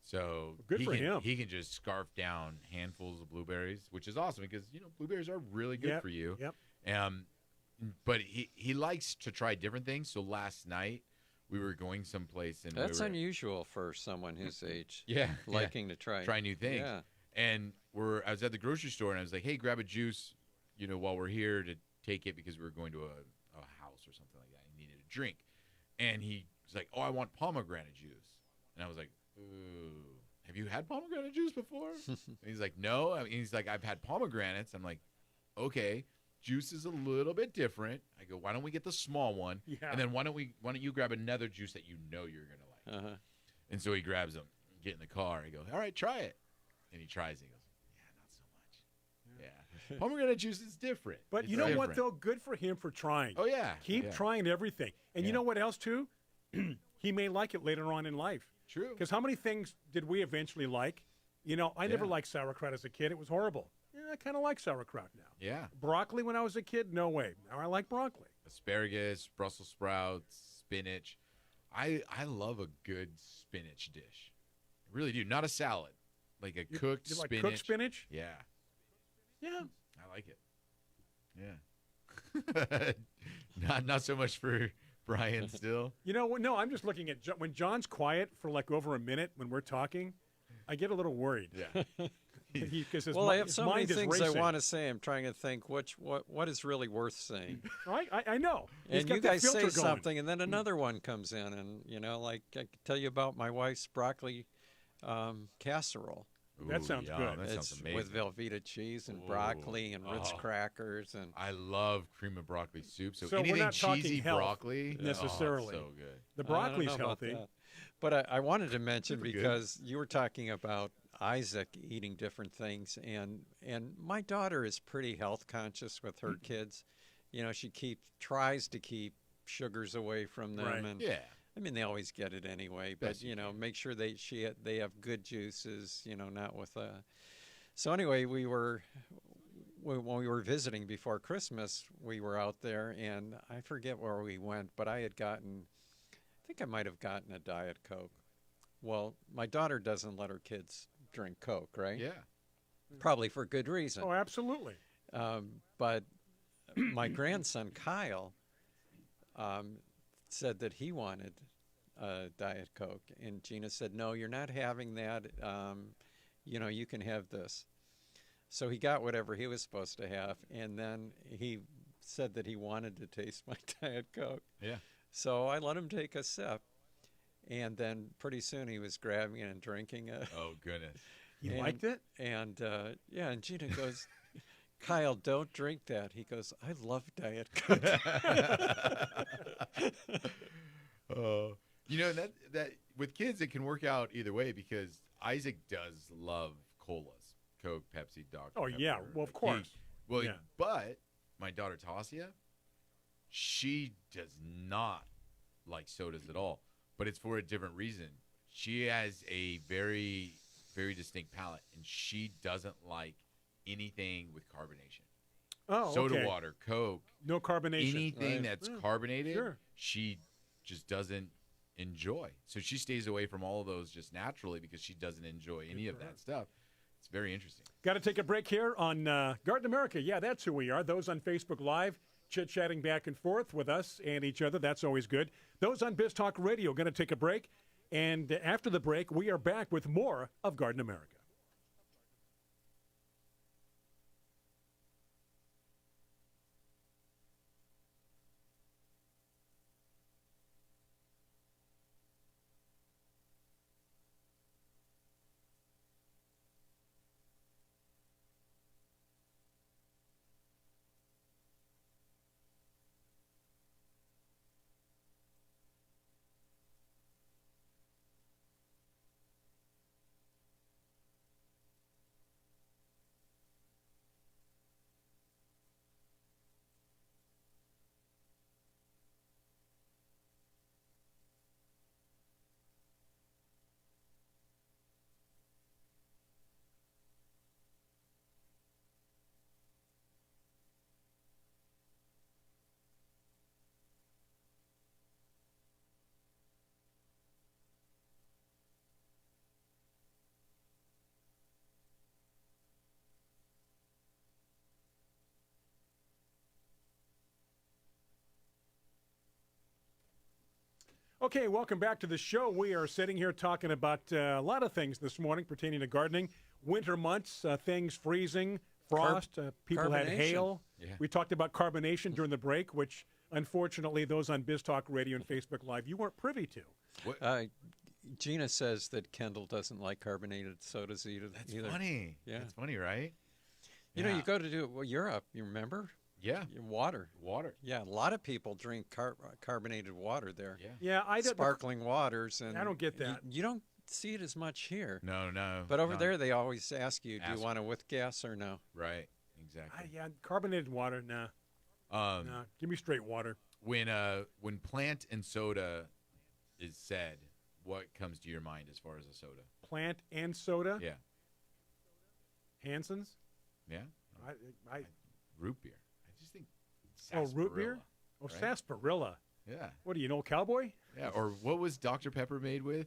So Good for him. He can just scarf down handfuls of blueberries, which is awesome because blueberries are really good for you. Yep. But he likes to try different things. So last night we were going someplace and That's we were, unusual for someone his age. yeah, Liking to try new things. Yeah. And I was at the grocery store and I was like, hey, grab a juice, while we're here to take it because we were going to a house or something like that. I needed a drink. And he was like, oh, I want pomegranate juice. And I was like, ooh, have you had pomegranate juice before? And he's like, no. And he's like, I've had pomegranates. I'm like, okay, juice is a little bit different. I go, why don't we get the small one? Yeah. And then why don't you grab another juice that you know you're going to like? Uh-huh. And so he grabs them, get in the car. I go, all right, try it. And he tries it. He goes, yeah, not so much. Yeah. Pomegranate juice is different. But It's you know what, different. though? Good for him for trying. Oh, yeah. Keep yeah. trying everything. And you Yeah. know what else, too? He may like it later on in life. True. Because how many things did we eventually like? I never Yeah. liked sauerkraut as a kid. It was horrible. Yeah, I kind of like sauerkraut now. Yeah. Broccoli when I was a kid? No way. Now I like broccoli. Asparagus, Brussels sprouts, spinach. I love a good spinach dish. I really do. Not a salad. Like a cooked You like spinach. cooked spinach? Yeah. Yeah. I like it. Yeah. not so much for Brian still. No, I'm just looking at when John's quiet for like over a minute when we're talking, I get a little worried. Yeah. Because his, Well, I have his so many mind is things I racing. want to say. I'm trying to think what is really worth saying. I know. He's And got you the guys say filter going. something, and then another one comes in, and like I could tell you about my wife's broccoli casserole. That sounds yum. good. That sounds It's amazing. with Velveeta cheese and Ooh. broccoli and Ritz Oh. crackers, and I love cream of broccoli soup. So, So we're anything not talking cheesy health broccoli necessarily. Oh, so good. The I don't broccoli's know about healthy. that. But I wanted to mention Super good. because you were talking about Isaac eating different things, and my daughter is pretty health conscious with her kids. She tries to keep sugars away from them, Right. and Yeah. I mean they always get it anyway. But Best you can. make sure they have good juices. Not with So anyway, when we were visiting before Christmas, we were out there, and I forget where we went, but I think I might have gotten a Diet Coke. Well, my daughter doesn't let her kids drink Coke, right? Yeah. Probably for good reason. Oh, absolutely. But my grandson, Kyle, said that he wanted a Diet Coke. And Gina said, no, you're not having that. You can have this. So he got whatever he was supposed to have. And then he said that he wanted to taste my Diet Coke. Yeah. So I let him take a sip. And then pretty soon he was grabbing it and drinking it. Oh, goodness. You And- liked it? And and Gina goes, Kyle, don't drink that. He goes, I love Diet Coke. That with kids it can work out either way because Isaac does love colas, Coke, Pepsi, Dr. Oh, Pepper. yeah. Well, of course. Yeah. But my daughter Tasia, she does not like sodas at all, but it's for a different reason. She has a very, very distinct palate, and she doesn't like anything with carbonation. Oh, Soda okay. water, Coke, No carbonation. anything Right. that's Yeah, carbonated, sure. she just doesn't enjoy. So she stays away from all of those just naturally because she doesn't enjoy any of that stuff. It's very interesting. Got to take a break here on Garden America. Yeah, that's who we are. Those on Facebook Live, chit-chatting back and forth with us and each other. That's always good. Those on Biz Talk Radio, going to take a break. And after the break, we are back with more of Garden America. Okay, welcome back to the show. We are sitting here talking about a lot of things this morning pertaining to gardening. Winter months, things freezing, frost, people had Carbonation. hail. Yeah. We talked about carbonation during the break, which unfortunately those on Biz Talk Radio and Facebook Live, you weren't privy to. What? Gina says that Kendall doesn't like carbonated sodas either. That's funny. Yeah. That's funny, right? You know, you go to Europe, you remember? Yeah. Water. Water. Yeah, a lot of people drink carbonated water there. Yeah. Yeah, I don't. Sparkling waters. And I don't get that. You don't see it as much here. No. But over no. there, they always ask you, do Ask you want it with gas or no? Right. Exactly. Yeah, carbonated water, nah. Nah, give me straight water. When plant and soda is said, what comes to your mind as far as a soda? Plant and soda. Yeah. Hanson's. Yeah. I Root beer. I just think. root beer. sarsaparilla, Oh, right? sarsaparilla. Yeah. What are you, an old cowboy? Yeah. Or what was Dr. Pepper made with?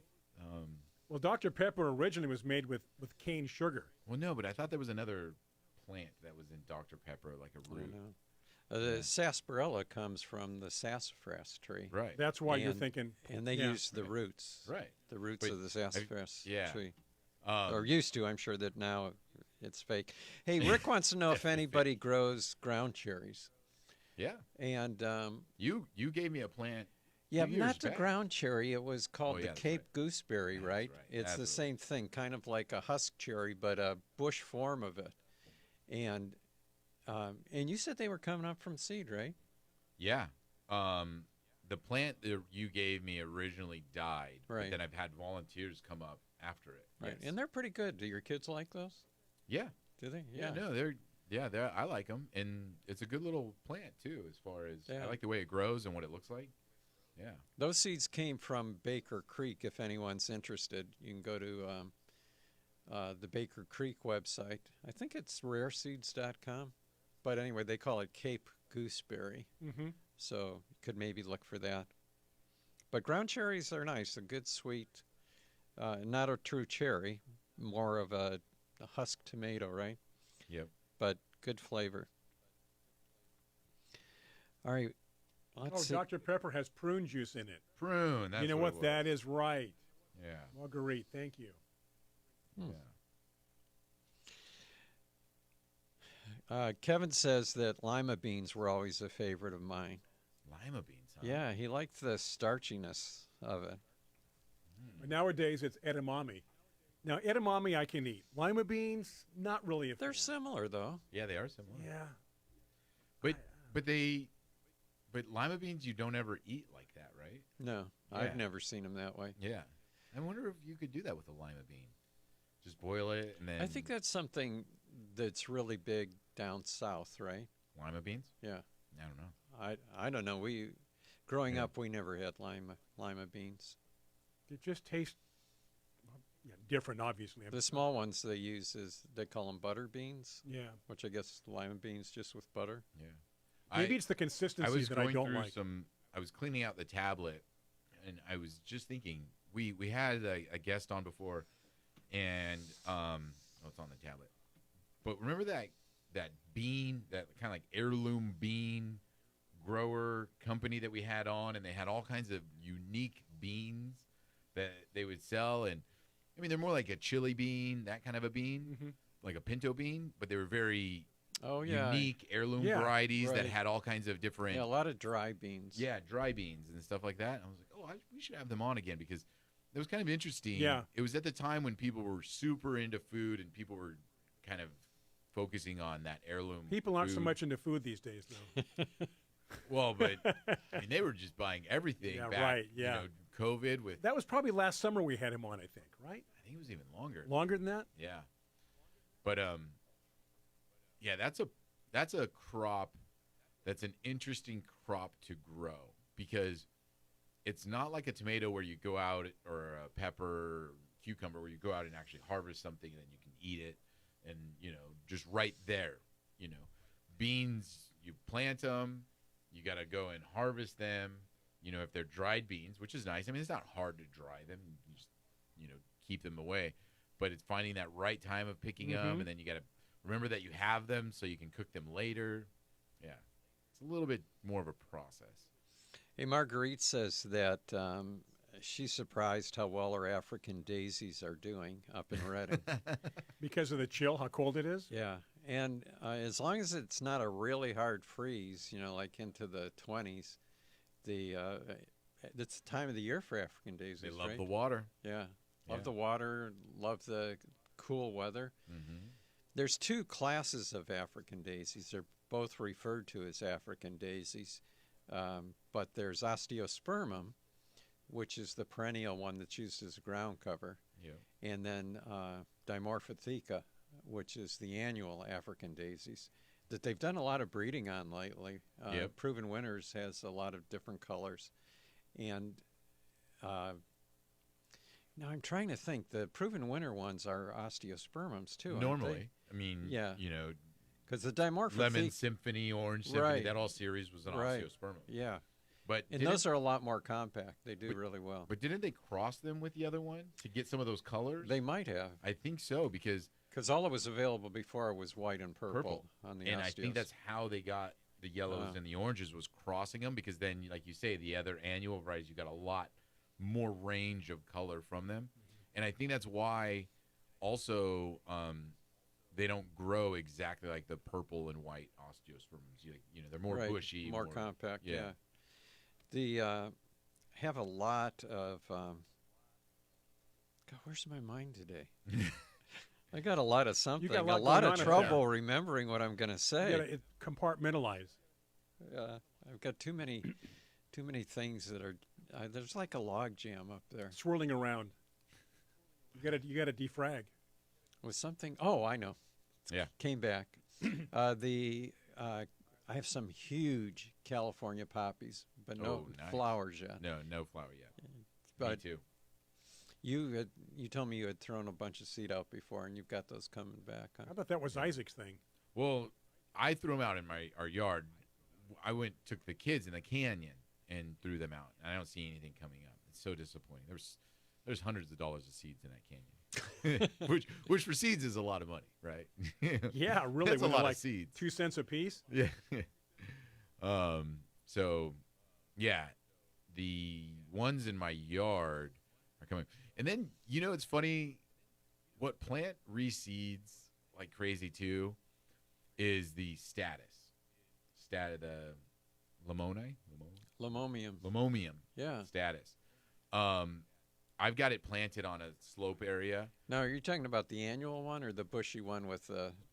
Well, Dr. Pepper originally was made with cane sugar. Well, no, but I thought there was another plant that was in Dr. Pepper, like a I root. don't know. The sarsaparilla comes from the sassafras tree. Right. That's why you're And- thinking. And they yeah. use the roots. Right. The roots But of the sassafras yeah. tree. Um, Or used to. I'm sure that now it's fake. Hey, Rick wants to know if anybody grows ground cherries. Yeah. And You gave me a plant. yeah, 2 years not the back. ground cherry. It was called Oh, the yeah, that's Cape right. gooseberry, That's right? right. It's the Absolutely. same thing, kind of like a husk cherry, but a bush form of it. And you said they were coming up from seed, right? Yeah. The plant that you gave me originally died, Right. but then I've had volunteers come up after it. Right. Yes. And they're pretty good. Do your kids like those? Yeah. Do they? Yeah. No, they're I like them, and it's a good little plant too. As far as Yeah. I like the way it grows and what it looks like. Yeah. Those seeds came from Baker Creek. If anyone's interested, you can go to the Baker Creek website. I think it's rareseeds.com. But anyway, they call it Cape gooseberry. Mm-hmm. So you could maybe look for that. But ground cherries are nice, a good sweet, not a true cherry, more of a husk tomato, right? Yep. But good flavor. All right, let's see. Dr. Pepper has prune juice in it. Prune. That's you know what what? That is right. Yeah. Marguerite, thank you. Hmm. Yeah. Kevin says that lima beans were always a favorite of mine. Lima beans. Huh? Yeah, he liked the starchiness of it. But nowadays, it's edamame. Now, edamame I can eat. Lima beans, not really a They're fan. similar, though. Yeah, they are similar. Yeah. But lima beans you don't ever eat like that, right? No, Yeah. I've never seen them that way. Yeah. I wonder if you could do that with a lima bean. Just boil it and then I think that's something that's really big down south, right? lima beans? Yeah. I don't know. I don't know. Growing Yeah. up, we never had lima beans. It just tastes different, obviously. The small ones they use they call them butter beans, Yeah. which I guess lima beans just with butter. Yeah. Maybe it's the I consistency was that I going don't through like. I was cleaning out the tablet, and I was just thinking we had a guest on before, and it's on the tablet. But remember that bean, that kind of like heirloom bean grower company that we had on, and they had all kinds of unique beans that they would sell, and I mean they're more like a chili bean, that kind of a bean, Mhm. like a pinto bean, but they were very Oh yeah, unique heirloom Yeah, varieties that right. had all kinds of different yeah, a lot of dry beans. dry beans and stuff like that. And I was like, we should have them on again because it was kind of interesting. Yeah. It was at the time when people were super into food and people were kind of focusing on that heirloom. People aren't so food. much into food these days, though. Well, but I mean, they were just buying everything. Yeah, back, right, yeah. You know, COVID with. That was probably last summer we had him on, I think, right? I think it was even longer. Longer than that? Yeah. But yeah, that's a crop that's an interesting crop to grow because it's not like a tomato where you go out or a pepper or cucumber where you go out and actually harvest something and then you can eat it and just right there. Beans, you plant them, you got to go and harvest them. If they're dried beans, which is nice. I mean, it's not hard to dry them. You just keep them away. But it's finding that right time of picking them, and then you got to remember that you have them so you can cook them later. Yeah, it's a little bit more of a process. Hey, Marguerite says that she's surprised how well her African daisies are doing up in Redding. Because of the chill, how cold it is? Yeah, and as long as it's not a really hard freeze, like into the 20s, it's the time of the year for African daisies. They love right? the water. Yeah, love Yeah. the water, love the cool weather. Mm-hmm. There's two classes of African daisies. They're both referred to as African daisies, but there's osteospermum, which is the perennial one that's used as a ground cover, Yeah. and then Dimorphotheca, which is the annual African daisies that they've done a lot of breeding on lately. Yep. Proven Winners has a lot of different colors, and now I'm trying to think. The Proven Winner ones are osteospermums too. aren't they? Normally, I mean, Yeah. Because the Dimorphotheca, Lemon Symphony, Orange Symphony, Right. that all series was an Right. osteospermum. yeah, But and didn't- those are a lot more compact. They do really well. But didn't they cross them with the other one to get some of those colors? They might have, I think so because all that was available before was white and purple on the and osteos. I think that's how they got the yellows and the oranges was crossing them because then, like you say, the other annual varieties you got a lot more range of color from them, and I think that's why also they don't grow exactly like the purple and white osteosperms. They're more right, bushy, more compact. Yeah. Yeah. The have a lot of. God, where's my mind today? I got a lot of something. got a lot lot going of on up trouble remembering what I'm going to You say. got to compartmentalize. I've got too many things that are. There's like a log jam up there Swirling around. You got to defrag. with something. Oh, I know. Yeah. Came back. I have some huge California poppies, but no Nice. flowers yet. No flower yet. But Me too. you told me you had thrown a bunch of seed out before, and you've got those coming back. Huh? I thought that was Isaac's thing. Well, I threw them out in our yard. I took the kids in the canyon and threw them out. And I don't see anything coming up. It's so disappointing. There's hundreds of dollars of seeds in that canyon, which for seeds is a lot of money, right? Yeah, really. That's a when they're lot like of seeds. 2 cents a piece. Yeah. So, yeah, the ones in my yard are coming. And then, it's funny, what plant reseeds like crazy too is the the Limonium Yeah. status. I've got it planted on a slope area. Now, are you talking about the annual one or the bushy one with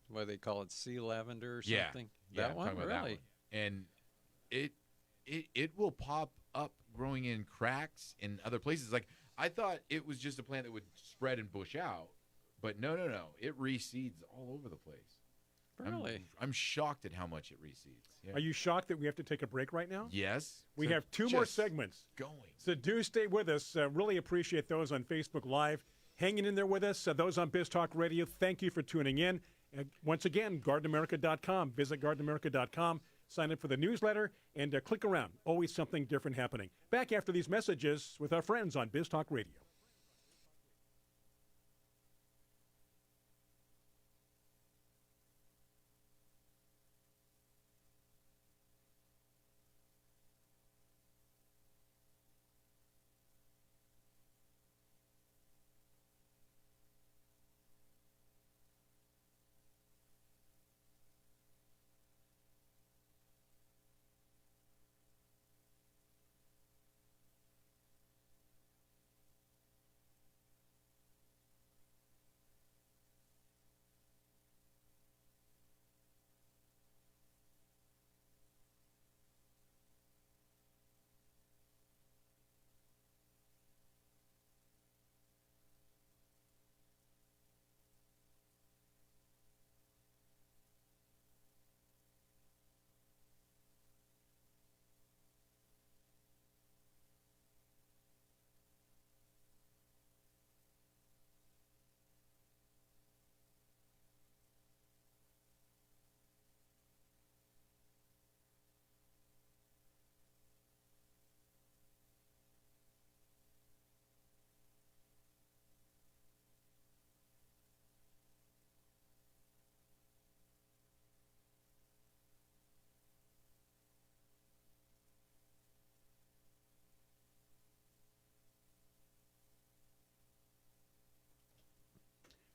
what do they call it, sea lavender or Yeah. something? Yeah, That I'm one, talking about really? that one. And it will pop up growing in cracks in other places. Like, I thought it was just a plant that would spread and bush out, but no. It reseeds all over the place. Really? I'm shocked at how much it reseeds. Yeah. Are you shocked that we have to take a break right now? Yes. We So have 2 more just segments. Going. So do stay with us. Really appreciate those on Facebook Live hanging in there with us. Those on Biz Talk Radio, thank you for tuning in. Once again, GardenAmerica.com. Visit GardenAmerica.com. Sign up for the newsletter and click around. Always something different happening. Back after these messages with our friends on Biz Talk Radio.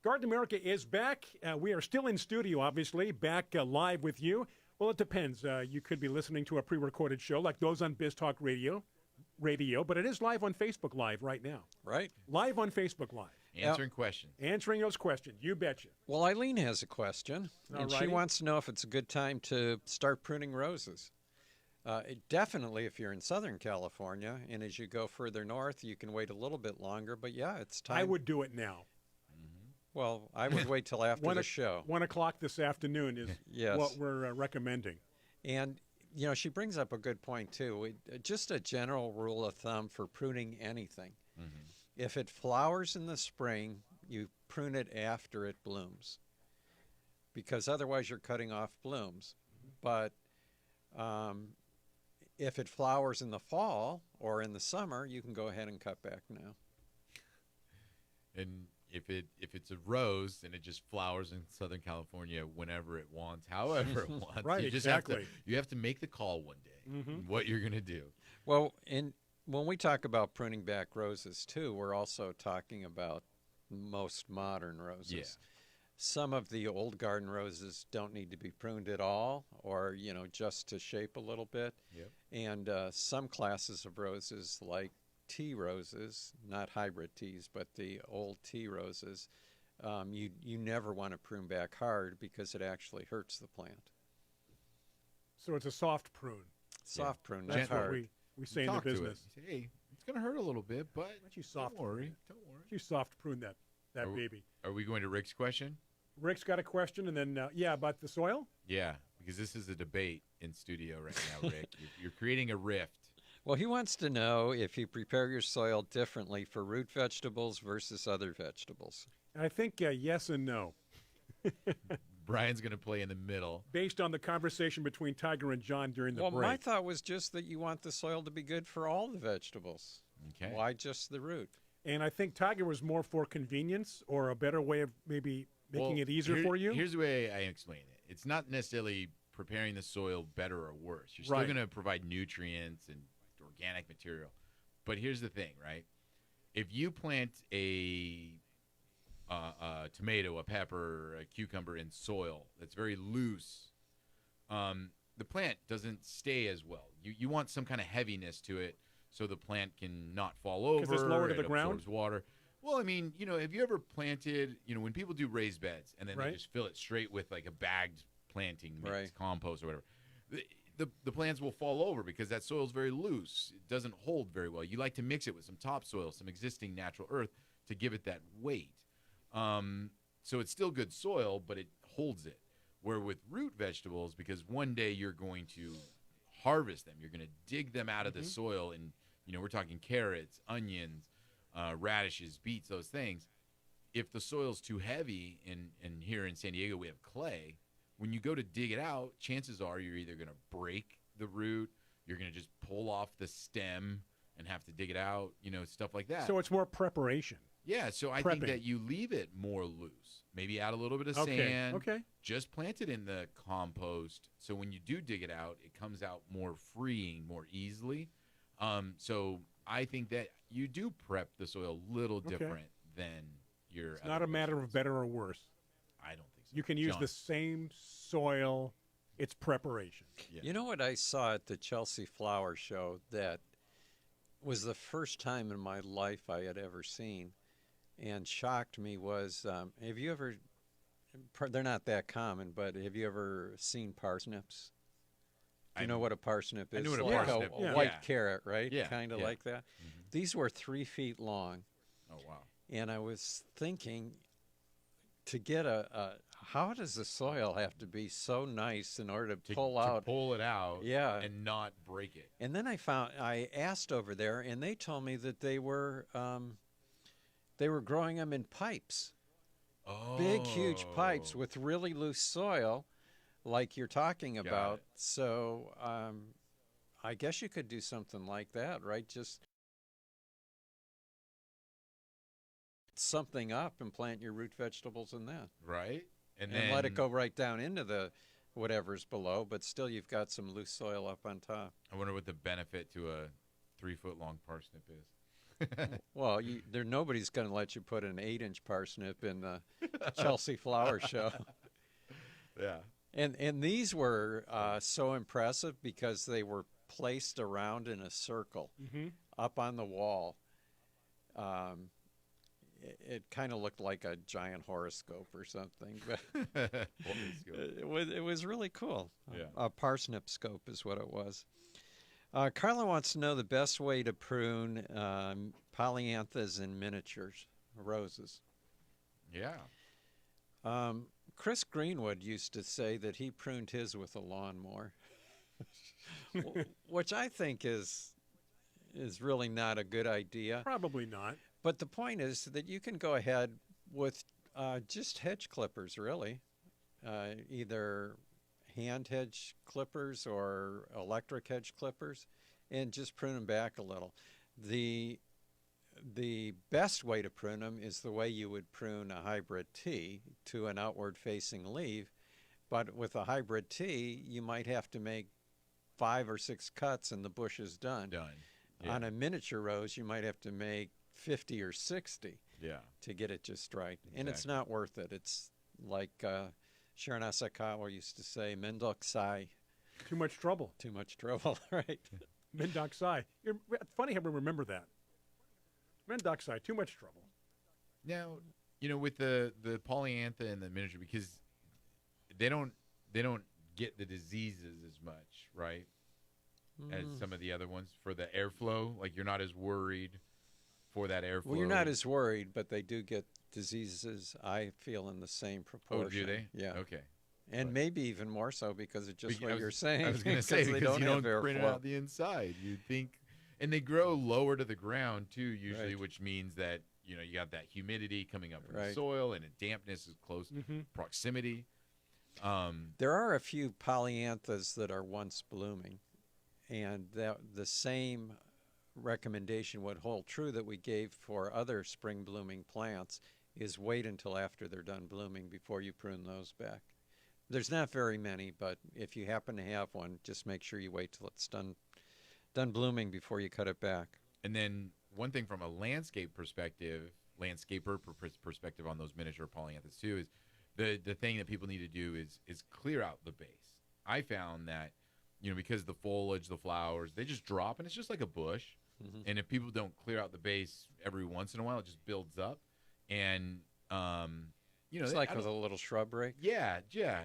Garden America is back. We are still in studio, obviously, back live with you. Well, it depends. You could be listening to a pre-recorded show like those on Biz Talk Radio, but it is live on Facebook Live right now. Right. Live on Facebook Live. Answering questions. Answering those questions. You betcha. Well, Eileen has a question, and she Alrighty. wants to know if it's a good time to start pruning roses. Definitely if you're in Southern California, and as you go further north, you can wait a little bit longer, but yeah, it's time. I would do it now. Well, I would wait till after the show. 1 o'clock this afternoon is Yes. what we're recommending. And, she brings up a good point, too. Just a general rule of thumb for pruning anything. Mm-hmm. If it flowers in the spring, you prune it after it blooms, because otherwise you're cutting off blooms. But if it flowers in the fall or in the summer, you can go ahead and cut back now. And if it's a rose and it just flowers in Southern California whenever it wants, however it wants, Right, you just exactly. have to make the call one day. What you're gonna do? Well, when we talk about pruning back roses too, we're also talking about most modern roses. Some of the old garden roses don't need to be pruned at all, or just to shape a little bit. Yep. And some classes of roses, like tea roses, not hybrid teas, but the old tea roses, you never want to prune back hard because it actually hurts the plant. So it's a soft prune. Soft prune, not That's what hard. we say in the Talk to it. business. You say, hey, it's going to hurt a little bit, but Why don't you soft don't worry. prune it? Don't worry. Why don't you soft prune that Oh. baby? Are we going to Rick's question? Rick's got a question, and then about the soil. Yeah, because this is a debate in studio right now, Rick. You're creating a rift. Well, he wants to know if you prepare your soil differently for root vegetables versus other vegetables. I think yes and no, Brian's going to play in the middle. based on the conversation between Tiger and John during the Well, break. my thought was just that you want the soil to be good for all the vegetables. Okay. Why just the root? And I think Tiger was more for convenience or a better way of maybe making it easier for you. Here's the way I explain it. It's not necessarily preparing the soil better or worse. You're still Right. going to provide nutrients and organic material. But here's the thing, right? If you plant a tomato, a pepper, a cucumber in soil that's very loose, the plant doesn't stay as well. You want some kind of heaviness to it so the plant can not fall over. 'Cause it's lower to it the ground? absorbs water. Well, I mean, have you ever planted, when people do raised beds and then Right. they just fill it straight with like a bagged planting mix, Right. compost or whatever, the plants will fall over because that soil is very loose. It doesn't hold very well. You like to mix it with some topsoil, some existing natural earth to give it that weight. So it's still good soil, but it holds it. Where with root vegetables, because one day you're going to harvest them, you're going to dig them out of the soil, and we're talking carrots, onions, radishes, beets, those things. If the soil's too heavy, and here in San Diego we have clay, when you go to dig it out, chances are you're either going to break the root, you're going to just pull off the stem and have to dig it out, stuff like that. So it's more preparation. Yeah, so I think Prepping. that you leave it more loose. Maybe add a little bit of Okay. sand. Okay. Just plant it in the compost. So when you do dig it out, it comes out more freeing, more easily. So I think that you do prep the soil a little Okay. different than your. It's not a matter of better or worse. I don't think so. You can use John. the same soil. It's preparation. Yeah. You know what I saw at the Chelsea Flower Show that was the first time in my life I had ever seen and shocked me was, have you ever, they're not that common, but have you ever seen parsnips? Do you know what a parsnip is? I know what a like parsnip a is. white Yeah. carrot, right? Yeah, Kind of yeah. like that. Mhm. These were 3 feet long. Oh, wow. And I was thinking to get how does the soil have to be so nice in order to pull out? Pull it out Yeah. and not break it. And then I asked over there, and they told me that they were growing them in pipes, Oh. big, huge pipes with really loose soil, like you're talking Got about. it. So I guess you could do something like that, right? Just something up and plant your root vegetables in that, Right? And and then let it go right down into the whatever's below. But still, you've got some loose soil up on top. I wonder what the benefit to a 3-foot-long parsnip is. Well, nobody's going to let you put an 8-inch parsnip in the Chelsea Flower Show. Yeah. And these were so impressive because they were placed around in a circle Mm-hmm. up on the wall. It kind of looked like a giant horoscope or something, but it was really cool. Yeah. A parsnip scope is what it was. Carla wants to know the best way to prune polyanthas in miniatures, roses. Yeah. Chris Greenwood used to say that he pruned his with a lawnmower, which I think is really not a good idea. Probably not. But the point is that you can go ahead with just hedge clippers, really, either hand hedge clippers or electric hedge clippers, and just prune them back a little. The best way to prune them is the way you would prune a hybrid tea to an outward-facing leaf. But with a hybrid tea, you might have to make 5 or 6 cuts and the bush is done. Yeah. On a miniature rose, you might have to make 50 or 60 Yeah. to get it just right. And it's Exactly. not worth it. like Sharon Asakawa used to say, "Mendok sai," Too much trouble. too much trouble, right? Mendoc Sai. It's funny how we remember that. Mendoc Sai, too much trouble. Now, with the polyantha and the miniature, because they don't get the diseases as much, right? As some of the other ones for the airflow. Like, you're not as worried for that airflow. Well, you're not as worried, but they do get diseases, I feel, in the same proportion. Oh, do they? Yeah. Okay. And But- maybe even more so because of just what I was- you're saying. I was going to say, they because you have don't print it airflow. out the inside. You'd think. And they grow lower to the ground, too, usually, Right. which means that, you got that humidity coming up from the Right. soil, and the dampness is close proximity. There are a few polyanthas that are once blooming, and that the same recommendation would hold true that we gave for other spring blooming plants is wait until after they're done blooming before you prune those back. There's not very many, but if you happen to have one, just make sure you wait till it's done blooming before you cut it back. And then one thing from a landscaper perspective on those miniature polyanthus too is the thing that people need to do is clear out the base. I found that because the foliage, the flowers, they just drop and it's just like a bush. And if people don't clear out the base every once in a while, it just builds up. And It's like with a little shrub rake. Yeah,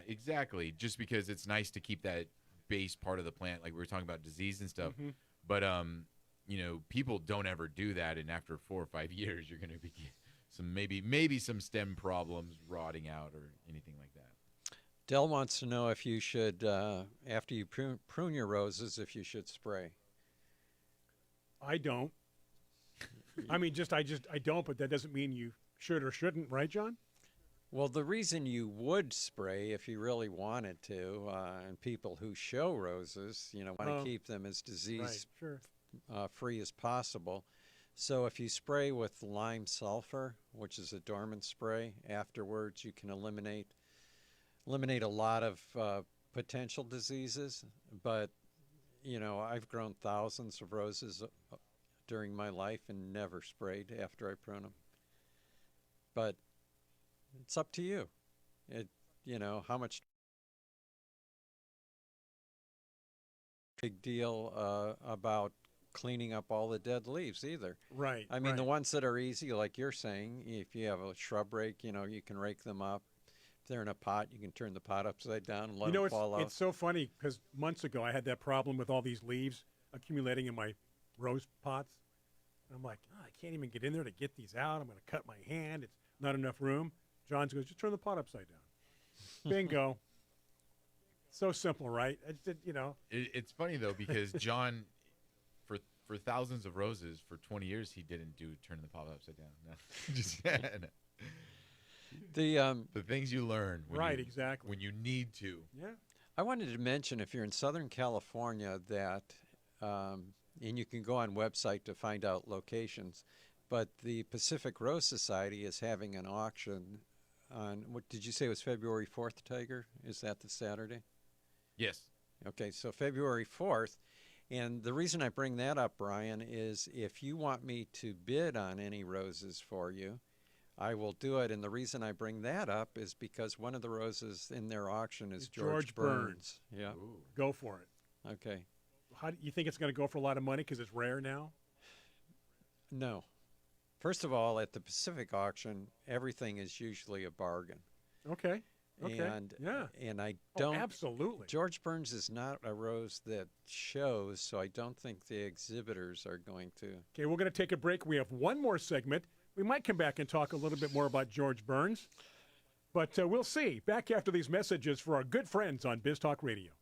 exactly. Just because it's nice to keep that base part of the plant, like we were talking about disease and stuff. But people don't ever do that, and after 4 or 5 years, you're going to be maybe some stem problems rotting out or anything like that. Dell wants to know if you should, after you prune your roses, if you should spray. I don't. I mean, I don't, but that doesn't mean you should or shouldn't, right, John? Well, the reason you would spray if you really wanted to, and people who show roses, want to keep them as disease free as possible. So if you spray with lime sulfur, which is a dormant spray, afterwards you can eliminate a lot of potential diseases. But I've grown thousands of roses during my life and never sprayed after I prune them. But it's up to you. How much big deal about cleaning up all the dead leaves either. Right. I mean, the ones that are easy, like you're saying, if you have a shrub rake, you can rake them up. If they're in a pot, you can turn the pot upside down and let them fall out. It's so funny because months ago I had that problem with all these leaves accumulating in my rose pots. And I'm like, I can't even get in there to get these out. I'm going to cut my hand. It's not enough room. John goes, just turn the pot upside down. Bingo. So simple, right? It's funny though because John, for thousands of roses for 20 years, he didn't turn the pot upside down. No. Just the things you learn. Exactly. When you need to. Yeah. I wanted to mention if you're in Southern California that, and you can go on website to find out locations, but the Pacific Rose Society is having an auction on, what did you say was February 4th, Tiger? Is that the Saturday? Yes. Okay, so February 4th. And the reason I bring that up, Brian, is if you want me to bid on any roses for you, I will do it. And the reason I bring that up is because one of the roses in their auction is George Burns. Yeah. Ooh. Go for it. Okay. How do you think it's going to go for a lot of money because it's rare now? No. First of all, at the Pacific auction, everything is usually a bargain. Okay. And I don't. Absolutely. George Burns is not a rose that shows, so I don't think the exhibitors are going to. Okay, we're going to take a break. We have one more segment. We might come back and talk a little bit more about George Burns, but we'll see. Back after these messages for our good friends on Biz Talk Radio.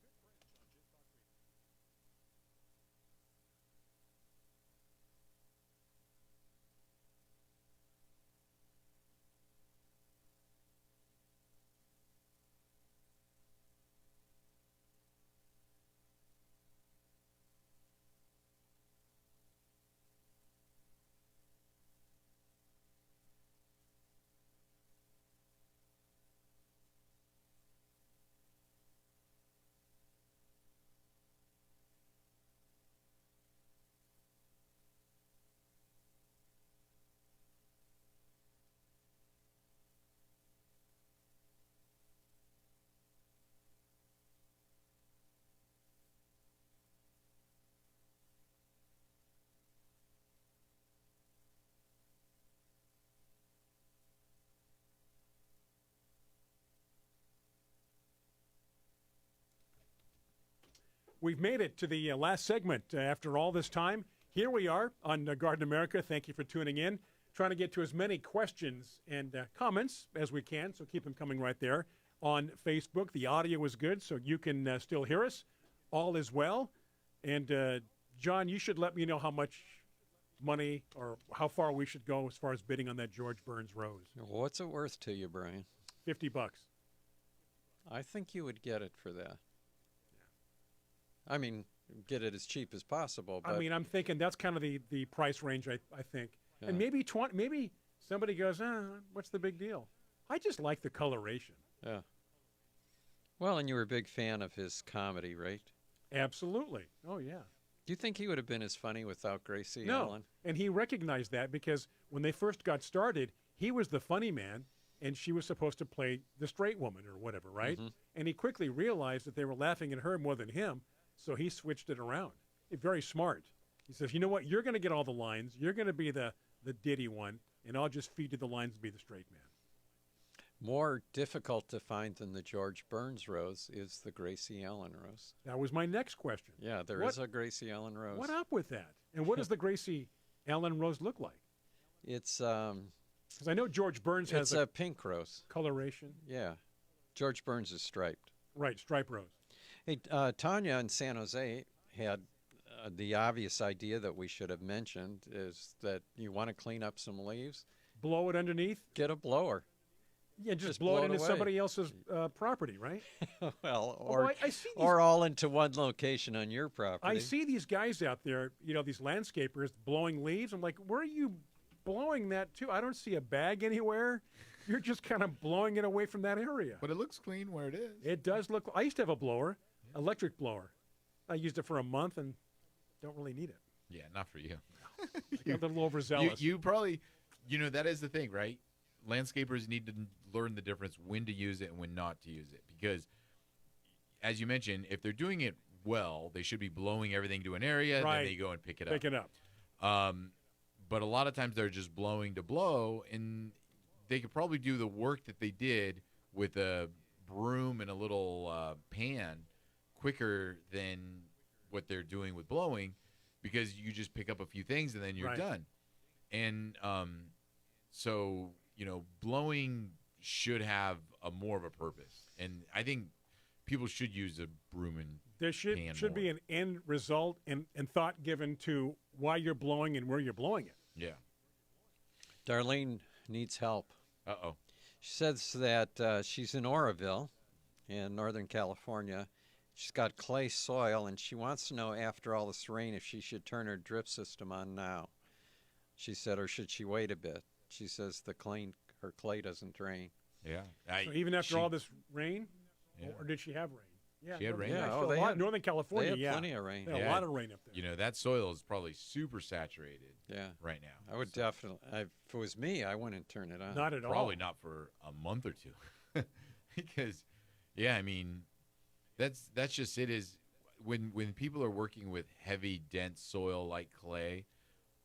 we've made it to the last segment after all this time. Here we are on Garden America. Thank you for tuning in. Trying to get to as many questions and comments as we can, so keep them coming right there on Facebook. The audio is good, so you can still hear us. All is well. And, John, you should let me know how much money or how far we should go as far as bidding on that George Burns rose. What's it worth to you, Brian? $50. I think you would get it for that. I mean, get it as cheap as possible. But I mean, I'm thinking that's kind of the price range, I think. Yeah. And maybe maybe somebody goes, what's the big deal? I just like the coloration. yeah. Well, and you were a big fan of his comedy, right? Absolutely. Oh, yeah. Do you think he would have been as funny without Gracie No, Allen? and he recognized that because when they first got started, he was the funny man, and she was supposed to play the straight woman or whatever, right? Mhm. And he quickly realized that they were laughing at her more than him, so he switched it around. Very smart. He says, you know what? You're going to get all the lines. You're going to be the ditty one, and I'll just feed you the lines and be the straight man. More difficult to find than the George Burns rose is the Gracie Allen rose. That was my next question. Yeah, there What- is a Gracie Allen rose. What up with that? And what does the Gracie Allen rose look like? It's Because I know George Burns has a pink rose. coloration. Yeah, George Burns is striped. Right, stripe rose. Hey, Tanya in San Jose had the obvious idea that we should have mentioned is that you want to clean up some leaves, Blow it underneath. get a blower. Yeah, just Just blow blow it it into away. somebody else's property, right? Well, Although I see these, or all into one location on your property. I see these guys out there, these landscapers blowing leaves. I'm like, where are you blowing that to? I don't see a bag anywhere. You're just kind of blowing it away from that area. But it looks clean where it is. It does look. I used to have a blower, electric blower. I used it for a month and don't really need it. Yeah, not for you. I got a little overzealous. You probably, that is the thing, right? Landscapers need to learn the difference when to use it and when not to use it. Because, as you mentioned, if they're doing it well, they should be blowing everything to an area, Right. then they go and pick it Pick it up. But a lot of times they're just blowing to blow, and they could probably do the work that they did with a broom and a little pan quicker than what they're doing with blowing, because you just pick up a few things and then you're Right. done. And so blowing should have more of a purpose, and I think people should use a broom and There should be more. an end result and thought given to why you're blowing and where you're blowing it. Yeah. Darlene needs help. Uh-oh. She says that she's in Oroville in Northern California. She's got clay soil, and she wants to know after all this rain if she should turn her drip system on now. She said, or should she wait a bit? She says her clay doesn't drain. Yeah. So even after all this rain, Yeah. or did she have rain? Yeah, She had rain. Yeah, Still oh, a they lot. had- Northern They California, had yeah. plenty of rain. They had a Yeah. lot of rain up there. That soil is probably super saturated Yeah, right now. I would definitely. If it was me, I wouldn't turn it on. Not at all. Probably not for a month or two. Because, yeah, I mean, that's just it. Is when people are working with heavy, dense soil like clay,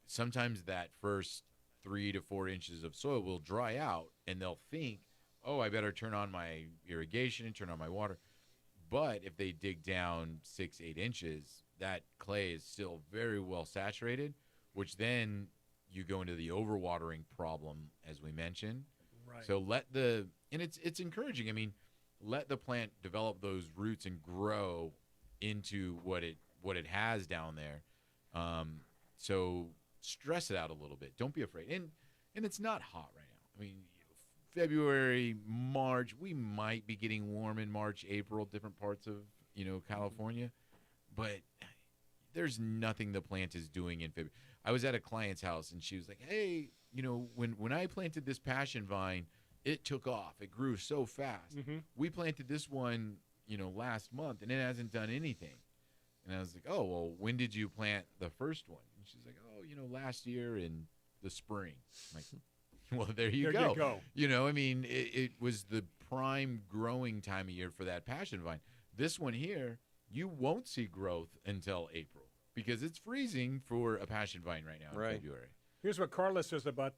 sometimes that first 3 to 4 inches of soil will dry out, and they'll think, oh, I better turn on my irrigation and turn on my water. But if they dig down 6-8 inches, that clay is still very well saturated, which then you go into the overwatering problem, as we mentioned. Right. So and it's encouraging. I mean, let the plant develop those roots and grow into what it has down there. So stress it out a little bit. Don't be afraid. And it's not hot right now. I mean, February, March, we might be getting warm in March, April, different parts of California, but there's nothing the plant is doing in February. I was at a client's house, and she was like, hey, when I planted this passion vine, it took off. It grew so fast. Mm-hmm. We planted this one, last month, and it hasn't done anything. And I was like, oh, well, when did you plant the first one? And she's like, oh, last year in the spring. I'm like, well, there you There go. you go. I mean, it was the prime growing time of year for that passion vine. This one here, you won't see growth until April because it's freezing for a passion vine right now in Right. February. Here's what Carla says about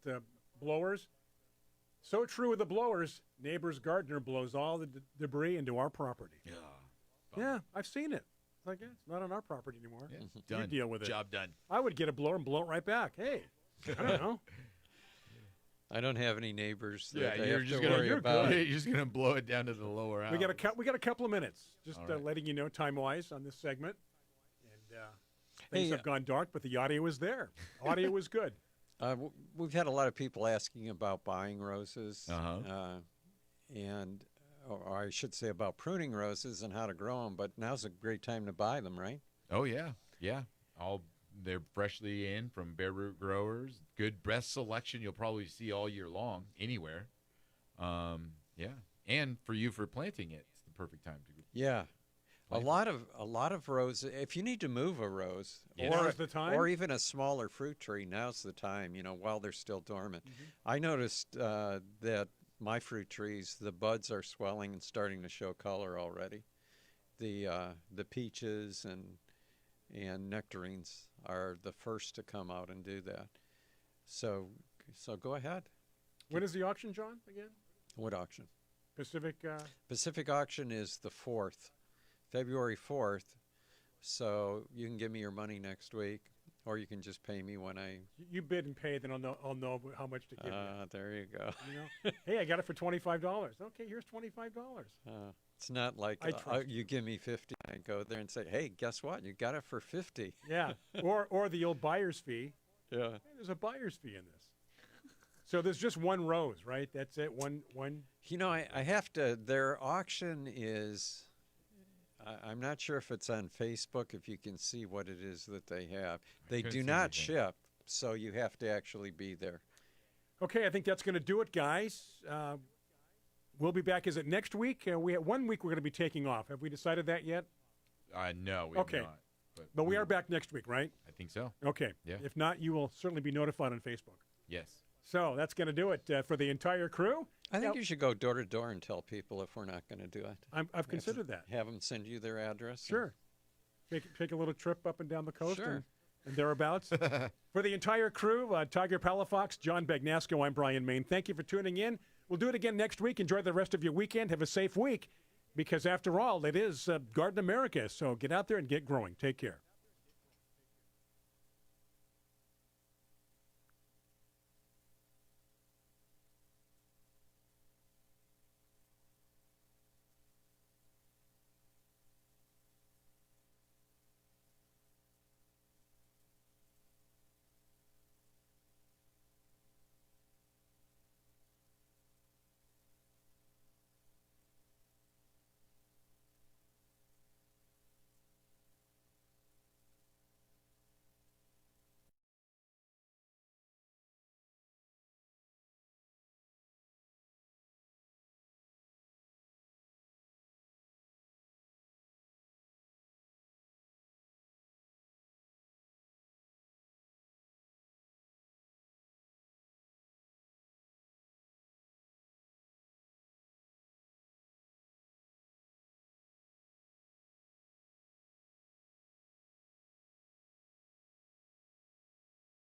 blowers. So true with the blowers. Neighbor's gardener blows all the debris into our property. Yeah. Yeah, I've seen it. It's like, yeah, it's not on our property anymore. Yeah, You done. deal with it. Job done. I would get a blower and blow it right back. Hey, I don't know. I don't have any neighbors that Yeah, I you're have just to gonna worry you're about. good. You're just gonna blow it down to the lower house. We got a couple of minutes. Just All right. letting you know time-wise on this segment. And things Hey, have gone dark, but the audio is there. Audio was good. We've had a lot of people asking about buying roses, and or I should say about pruning roses and how to grow them. But now's a great time to buy them, right? Oh yeah, yeah. They're freshly in from bare root growers. Good breast selection you'll probably see all year long anywhere. Yeah, and for planting it, it's the perfect time to. Yeah. A Plant lot of roses. If you need to move a rose, Yeah. Now's the time? or even a smaller fruit tree, now's the time. While they're still dormant. I noticed that my fruit trees, the buds are swelling and starting to show color already. The peaches and nectarines are the first to come out and do that. So go ahead. When is the auction, John, again? What auction? Pacific. Pacific auction is the 4th, February 4th. So you can give me your money next week, or you can just pay me when I. You bid and pay, then I'll know how much to give you. There you go. Hey, I got it for $25. Okay, here's $25. It's not like I trust you give me 50. I go there and say, "Hey, guess what? You got it for 50." Yeah, or the old buyer's fee. Yeah. Hey, there's a buyer's fee in this. So there's just one rose, right? That's it. One. I have to. Their auction is. I'm not sure if it's on Facebook. If you can see what it is that they have, they couldn't do see not anything. ship, so you have to actually be there. Okay, I think that's going to do it, guys. We'll be back. Is it next week? We have 1 week. We're going to be taking off. Have we decided that yet? No, we have Okay. not. But we are back next week, right? I think so. Okay. Yeah. If not, you will certainly be notified on Facebook. Yes. So that's going to do it for the entire crew. I think Now, you should go door to door and tell people if we're not going to do it. I've considered that. Have them send you their address. Sure. Take a little trip up and down the coast Sure. and thereabouts. For the entire crew, Tiger Palafox, John Bagnasco, I'm Brian Main. Thank you for tuning in. We'll do it again next week. Enjoy the rest of your weekend. Have a safe week because, after all, it is Garden America. So get out there and get growing. Take care.